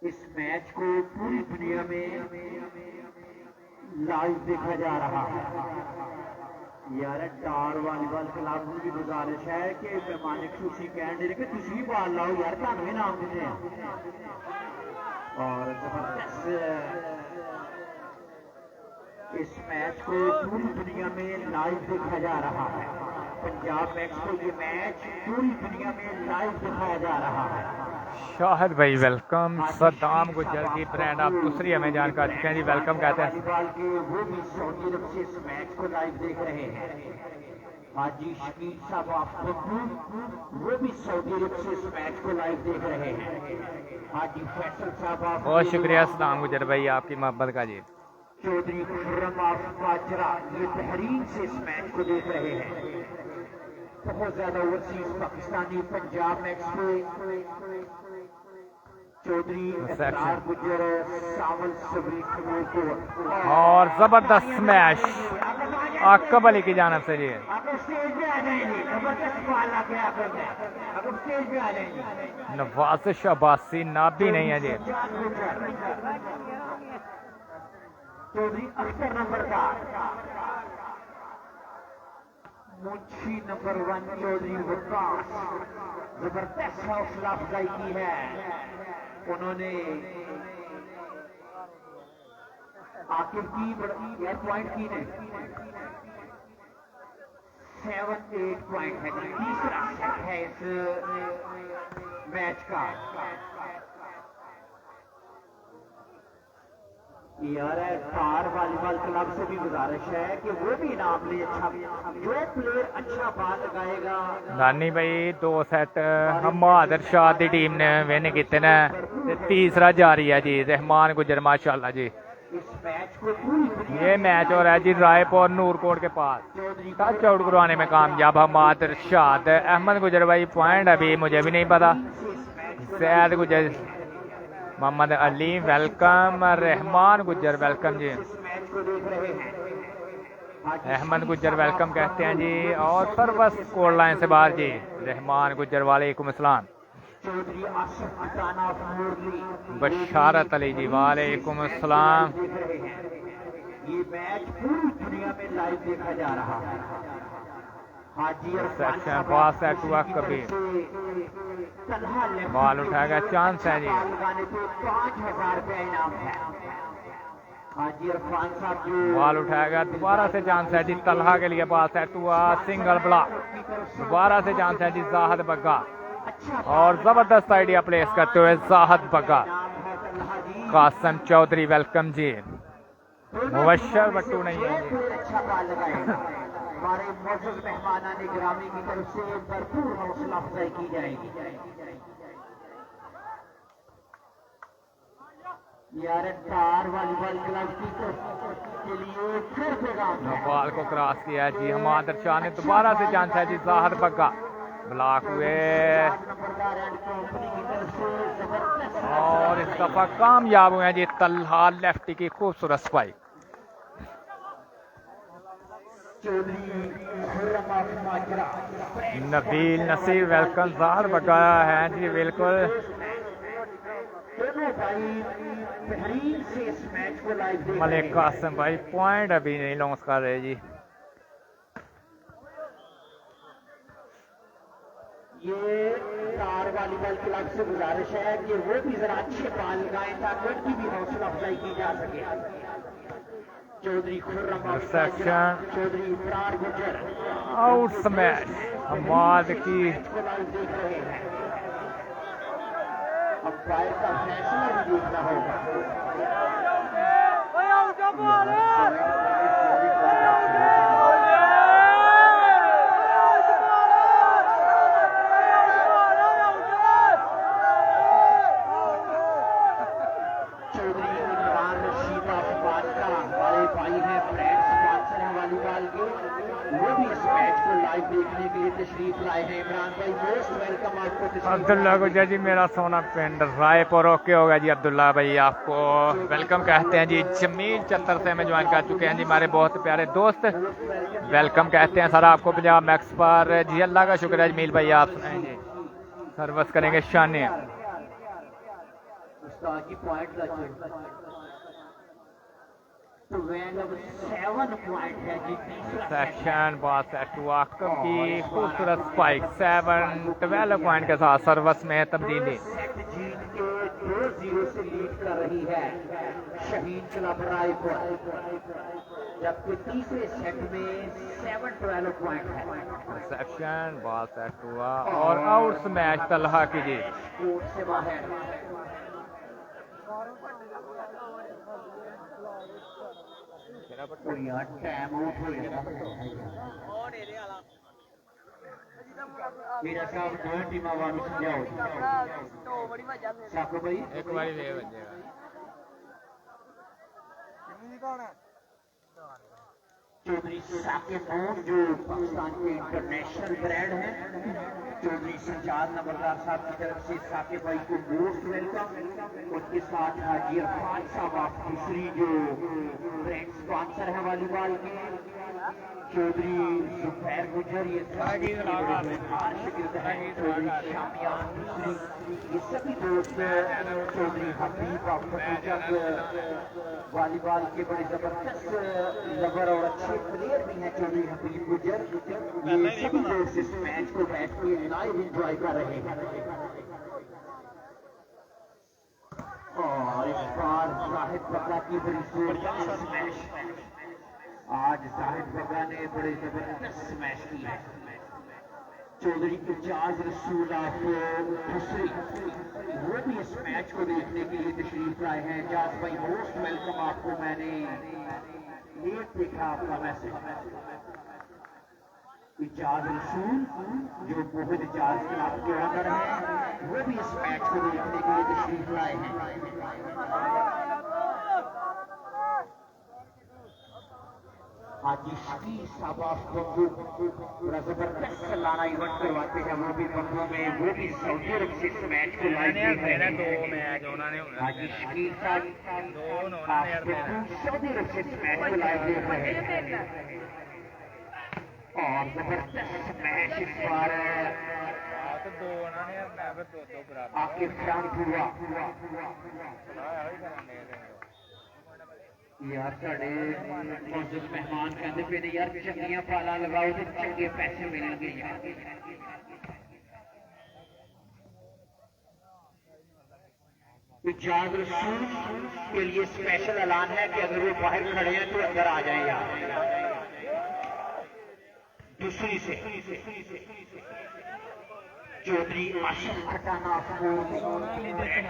इस मैच को पूरी दुनिया में लाइव देखा जा रहा है यार। टार वालीबॉल क्लब की गुजारिश है कि मेहमान खुशी कह रहे कि तुम बाल लाओ यार, तुम्हें इनाम देते हैं। और जबरदस्त इस मैच को पूरी दुनिया में लाइव देखा जा रहा है। पंजाब मैक्स को ये मैच पूरी दुनिया में लाइव दिखाया जा रहा है।
शाहिद भाई वेलकम। सद्दाम गुजर की ब्रांड आप दूसरी हमें जानकारी दें जी, वेलकम कहते हैं।
वॉलीबॉल के वो भी सऊदी अरब से इस मैच को लाइव देख रहे हैं। हाजी शकील साहब आपको वो भी सऊदी अरब से इस मैच को लाइव देख रहे हैं। हाजी फैसल साहब आप
बहुत शुक्रिया सलाम गुजर भाई आपकी मोहब्बत का जी।
चौधरी खुर्रम आफ बाजरा ये बहरीन से इस मैच को देख रहे हैं। बहुत ज्यादा ओवरसीज पाकिस्तानी पंजाब मैच पे चौधरी इकरार गुजर सावल सबरी को
और जबरदस्त मैच आकब अली की जानब से जी।
स्टेज पे आ जाएंगे, जबरदस्त बॉल आके अगर स्टेज पे आ जाएंगे।
नवाजिश अब्बासी नाबी नहीं है जी।
चौधरी अख्तर नंबर का मुंशी नंबर 1 चौधरी वकास जबरदस्त हौसला अफजाई की है उन्होंने। आखिर की बड़ी पॉइंट की ने 7-8 पॉइंट है। तीसरा सेट है इस मैच का। यार तार वॉलीबॉल क्लब से भी गुजारिश है कि वो भी इनाम ले। अच्छा जो प्लेयर अच्छा बाल लगाएगा।
नानी भाई 2 सेट हम बहादुर शाह की टीम ने विन किए ने ते तीसरा जारी है जी रहमान गुजर माशाल्लाह जी।
इस मैच को पूरी
ये मैच हो रहा है जी रायपुर नूरकोट के पास। टच आउट करवाने में कामयाब हमाद इरशाद। अहमद गुजर भाई पॉइंट अभी मुझे भी नहीं पता। सैयद गुजर मोहम्मद अली वेलकम। रहमान गुजर वेलकम जी। अहमद गुजर वेलकम कहते हैं जी। और सर्वस कोड लाइन से बाहर जी रहमान गुजर वालेकुम अस्सलाम। बशारत अली जी वालेकुम अस्सलाम।
ये मैच पूरी दुनिया में लाइव देखा जा रहा है।
सेक्शन पास है टू कबीर बॉल उठाएगा चांस है जी।
5,000 रुपया इनाम है। हाजी इरफान साहब जो
बॉल उठाएगा दोबारा से चांस है जी तलहा के लिए। पास है टू सिंगल ब्लॉक दोबारा से चांस है जी जाहद बग्गा। और जबरदस्त आइडिया प्लेस करते हुए जाहद बग्गा। कासम चौधरी वेलकम जी। मुबशर बट्टू नहीं है जी।
अच्छा बॉल लगाएगा। हमारे मौजूद मेहमानान गिरामी की तरफ से भरपूर हौसला अफजाई की जाएगी। यार तार वॉलीबॉल क्लब की तरफ के लिए फिर पैगाम है।
बॉल को क्रॉस किया है जी हमाद शाह ने। दोबारा से चांस है जी जाहद बग्गा ब्लॉक हुए और इस दफा कामयाब हुए हैं जी तलहा लेफ्टी की खूबसूरत स्पाइक। नबील नसीर वेलकम। जाहद बग्गा है जी बिल्कुल। मलिक कासम भाई पॉइंट अभी नहीं लॉन्च कर रहे जी।
ये तार वॉलीबॉल क्लब से गुजारिश है कि वो भी जरा अच्छे बॉल लगाएं ताकि उनकी भी हौसला अफजाई की जा सके। चौधरी खुर्रम चौधरी इकरार गुजर
आउट स्मैश हमाद की।
देख रहे हैं अंपायर का फैसला भी देखना होगा।
अब्दुल्ला गुजर जी मेरा सोना पिंड रायपुर ओके होगा जी। अब्दुल्ला भाई आपको वेलकम कहते हैं जी। जमील चतर से हमें ज्वाइन कर चुके हैं जी हमारे बहुत प्यारे दोस्त। वेलकम कहते हैं सर आपको पंजाब मैक्स पर जी। अल्लाह का शुक्र है जमील भाई आप सुनाएं जी। सर्विस करेंगे शानिया। सेक्शन बात आकम की खूबसूरत स्पाइक 7-12 पॉइंट के साथ सर्विस में तब्दीली।
जीत के 2-0 से लीड कर रही है शहीद क्लब रायपुर, जबकि तीसरे सेट में 7-12 पॉइंट है।
सेक्शन बात सेट हुआ और आउट स्मैश तलहा कीजिए
कोर्ट से बाहर। टाइम आउट हो गया। मेरा साहब दो टीम वालों समझाओ साको भाई
एक बारी ले बजेगा
चौधरी साकिब नूर जो पाकिस्तान के इंटरनेशनल ब्रांड हैं चौधरी सज्जाद नंबरदार साहब की तरफ से साकिब भाई को मोस्ट वेलकम। उसके साथ हाजी इरफान साहब आप दूसरी जो ब्रांड स्पॉन्सर है वॉलीबॉल के चौधरी जुबैर गुजर ये चौधरी शामियान दूसरी ये सभी दोस्त चौधरी हबीब वॉलीबॉल के बड़े जबरदस्त लवर और अच्छे प्लेयर भी हैं चौधरी हबीब गुजर ये सभी दोस्त इस मैच को बैठ के लाइव एंजॉय कर रहे हैं। और इस बार जाहिद बकरा की बड़ी जबरदस्त स्मैश आज जाहिद बकरा ने बड़े जबरदस्त स्मैश की है। चौधरी इजाज रसूल आप दूसरी वो भी इस मैच को देखने के लिए तशरीफ लाए हैं। इजाज भाई मोस्ट वेलकम आपको मैंने लेट देखा आपका मैसेज। इजाज रसूल जो मोहित इजाज क्लब के ऑनर हैं वो भी इस मैच को देखने के लिए तशरीफ लाए हैं। हाजी शकीर साहब बंगू बड़ा जबरदस्त सालाना इवेंट करवाते हैं वो भी बंगू में वो भी सऊदी अरब से इस मैच को लाइव देख रहे हैं। हाजी शकीर साहब सऊदी अरब से इस मैच को लाइव देख रहे हैं और जबरदस्त मैच इस बार आकिब खान हुआ यार साढ़े मौजूद मेहमान कहते पे ने यार चंगियां पाला लगाओ तो चंगे पैसे मिलेंगे यार। इजाज रसूल के लिए स्पेशल ऐलान है कि अगर वो बाहर खड़े हैं तो अंदर आ जाए यार दूसरी से। चौधरी आशिफ खटाना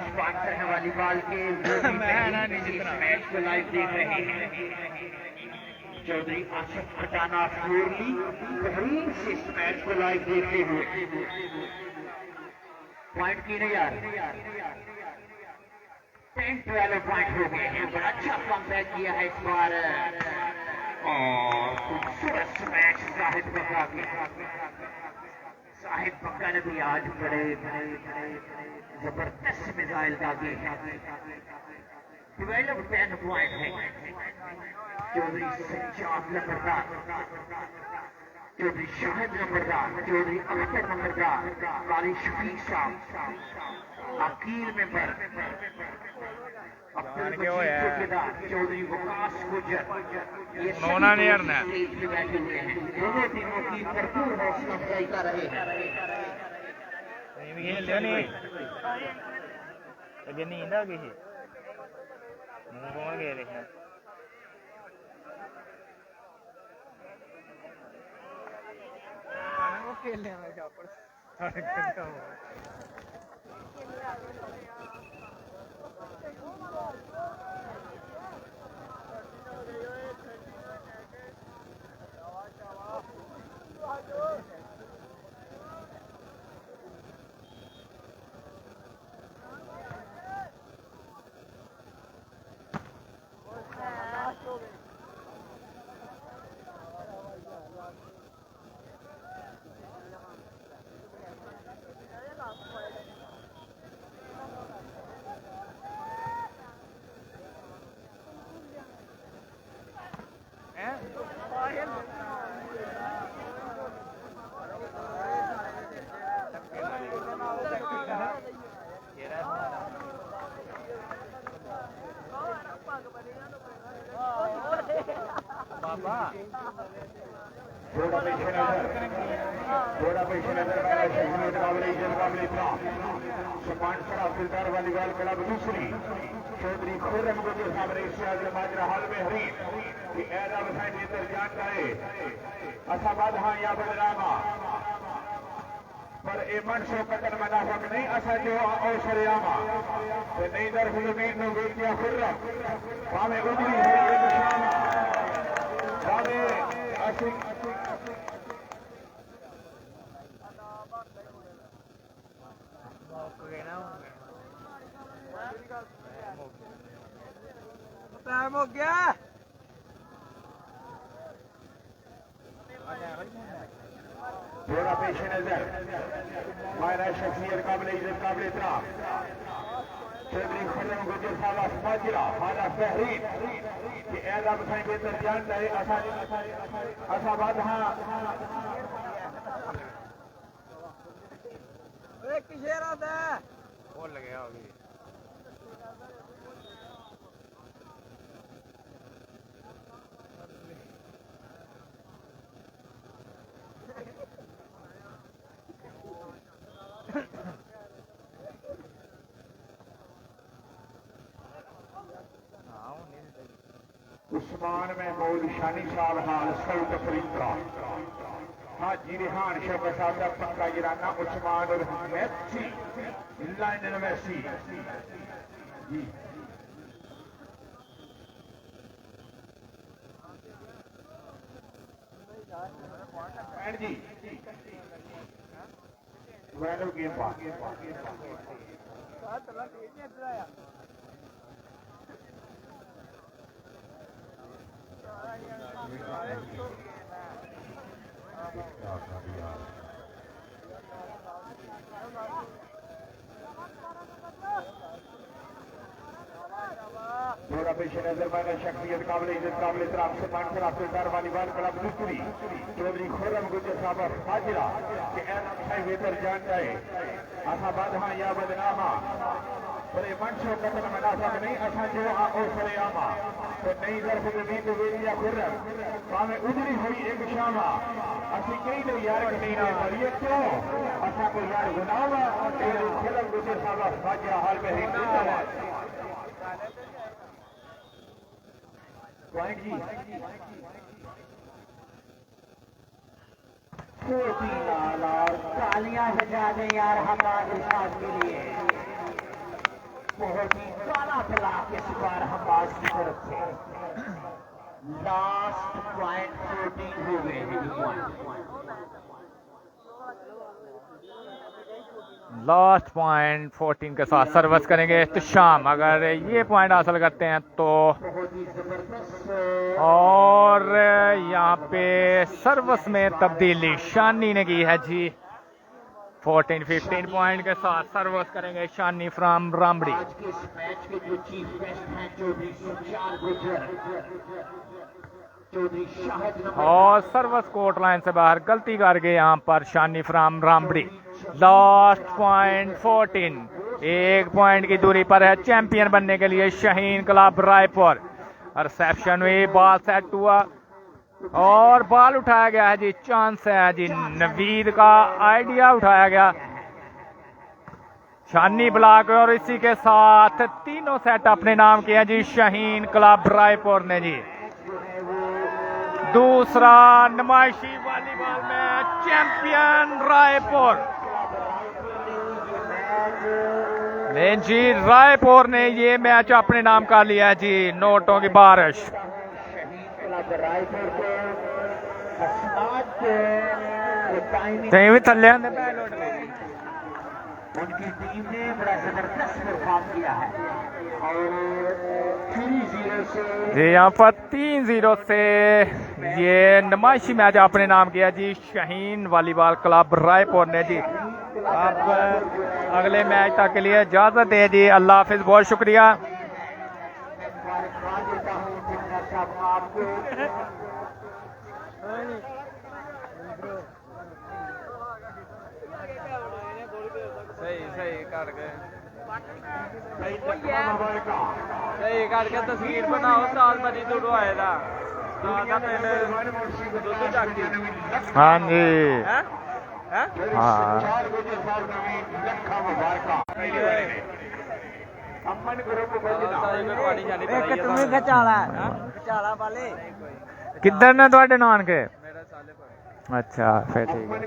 स्पॉन्सर है वॉलीबॉल के मैच को लाइव देख रहे हैं। चौधरी आशिफ खटाना फ्लोरली बहरीन से इस मैच को लाइव देखते हुए पॉइंट की नहीं यार 10-12 पॉइंट हो गए हैं। बड़ा अच्छा कमबैक किया है इस बार और खूबसूरत मैच जाहिद बकरा साहिब बकरा ने भी आज बड़े जबरदस्त मिसाइल दागे हैं। 12-10 पॉइंट है। चौधरी सज्जाद नंबरदार चौधरी शाहिद नंबरदार चौधरी अख्तर नंबरदार काली शफीक साहब अकील मेंबर चौधरी वकास गुजर ये स्टेज पे बैठे हुए हैं। दोनों टीमों की भरपूर हौसला अफजाई कर रहे हैं।
नींद आ गई कौन गए देखना खेलने में क्या
वॉलीबॉल क्लब दूसरी चौधरी खुर्रम गुजर सामने माजरा हाल में हरीफ कि ऐदा बसाई अंदर जान करे असाबाद हाँ या बदनामा पर ए मन सो कतन मुनाफिक नहीं असा जो औसरियामा ते नहीं दर जमीन नो वेचिया खुर्रम भावे उजरी है निशाना भावे असि
टाइम हो गया।
थोड़ा पेश नजर मायरा शख्सियत काबिल इज्जत काबिल एहतराम चौधरी खुर्रम गुजर साहब फाजिला हादा बहरीन कि ऐदा बसाई बेहतर जानता है असा बात हाँ
किशेर आता है बोल लगे अभी
उस्मान महमूद शानी साहब हाल सऊद फरीदा हाजी रिहान शौकत साहब का पक्का गिराना उस्मान और मैसी लाइनर मैसी जी जी वैल्यू गेम पा थोड़ा पेश नजर मायना शख्सियत काबिल इज्जत काबिल एहतराम सम्मान से राफ्तेदार वालीबाल क्लब दूसरी चौधरी खुर्रम गुजर साहब हाजिरा के ऐलान से बेहतर जान जाए असा बादहा या बदनामा बड़े मंशो कतन मनासब नहीं असा जो ओ सरेआमा तो नई दरफ दी तो वेलिया खुर्रम भावे उजरी हुई एक शामा असी कई तो यार नहीं ना करिए क्यों असा को यार गुनावा चौधरी खुर्रम गुजर साहब हाजिरा हाल में जिंदाबाद पॉइंट जी
तालियां बजा दें यार हमारे साथ के लिए बहुत ही काला तलाक इस बार हमास की तरफ से लास्ट पॉइंट 14 हो गए हैं
लास्ट पॉइंट 14 के साथ सर्विस करेंगे तो शाम अगर ये पॉइंट हासिल करते हैं तो और यहाँ पे सर्विस में तब्दीली शानी ने की है जी 14-15 पॉइंट के साथ सर्विस करेंगे शानी फ्रॉम रामबड़ी।
आज के इस मैच के जो चीफ गेस्ट हैं चौधरी सुखचांद गुर्जर चौधरी शाहिद
और सर्विस कोर्ट लाइन से बाहर गलती कर गए यहाँ पर शानी फ्रॉम रामबड़ी। लास्ट पॉइंट 14 एक पॉइंट की दूरी पर है चैंपियन बनने के लिए शाहीन क्लब रायपुर। रिसेप्शन हुई बॉल सेट हुआ और बॉल उठाया गया है जी चांस है जी नवीद का आइडिया उठाया गया शानी ब्लॉक और इसी के साथ तीनों सेट अपने नाम किया जी शाहीन क्लब रायपुर ने जी। दूसरा नुमाइशी वॉलीबॉल में चैंपियन रायपुर ने जी रायपुर ने ये मैच अपने नाम कर लिया जी। नोटों की बारिश भी थले
उनकी टीम ने बड़ा जबरदस्त परफॉर्म किया है और 3-0 से
जी यहाँ पर 3-0 से ये नुमाइशी मैच आपने नाम किया जी शाहीन वॉलीबॉल क्लब रायपुर ने जी। अब अगले मैच तक के लिए इजाजत है जी। अल्लाह हाफिज बहुत शुक्रिया। सही करके तस्वीर बनाओ साल बड़ी दूर आएगा। हाँ जी किधर ने थोड़े नानके? अच्छा फिर ठीक है।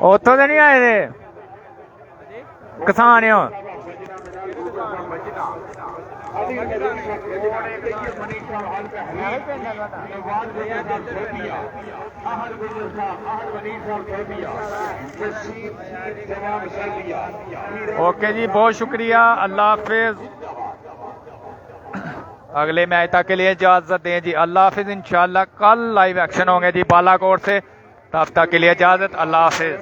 उतों तो नहीं आए थे किसान हो
अली नजर मनीष साहब हाल का नवाज गुजर साहब सोदिया आहर गुजर साहब आहर मनीष साहब सोदिया जवाब सर्दिया
ओके जी, बहुत शुक्रिया, अल्लाह हाफिज। अगले मैच तक के लिए इजाजत दें जी, अल्लाह हाफिज। इंशाल्लाह कल लाइव एक्शन होंगे जी बालाकोट से, तब तक के लिए इजाजत, अल्लाह हाफिज।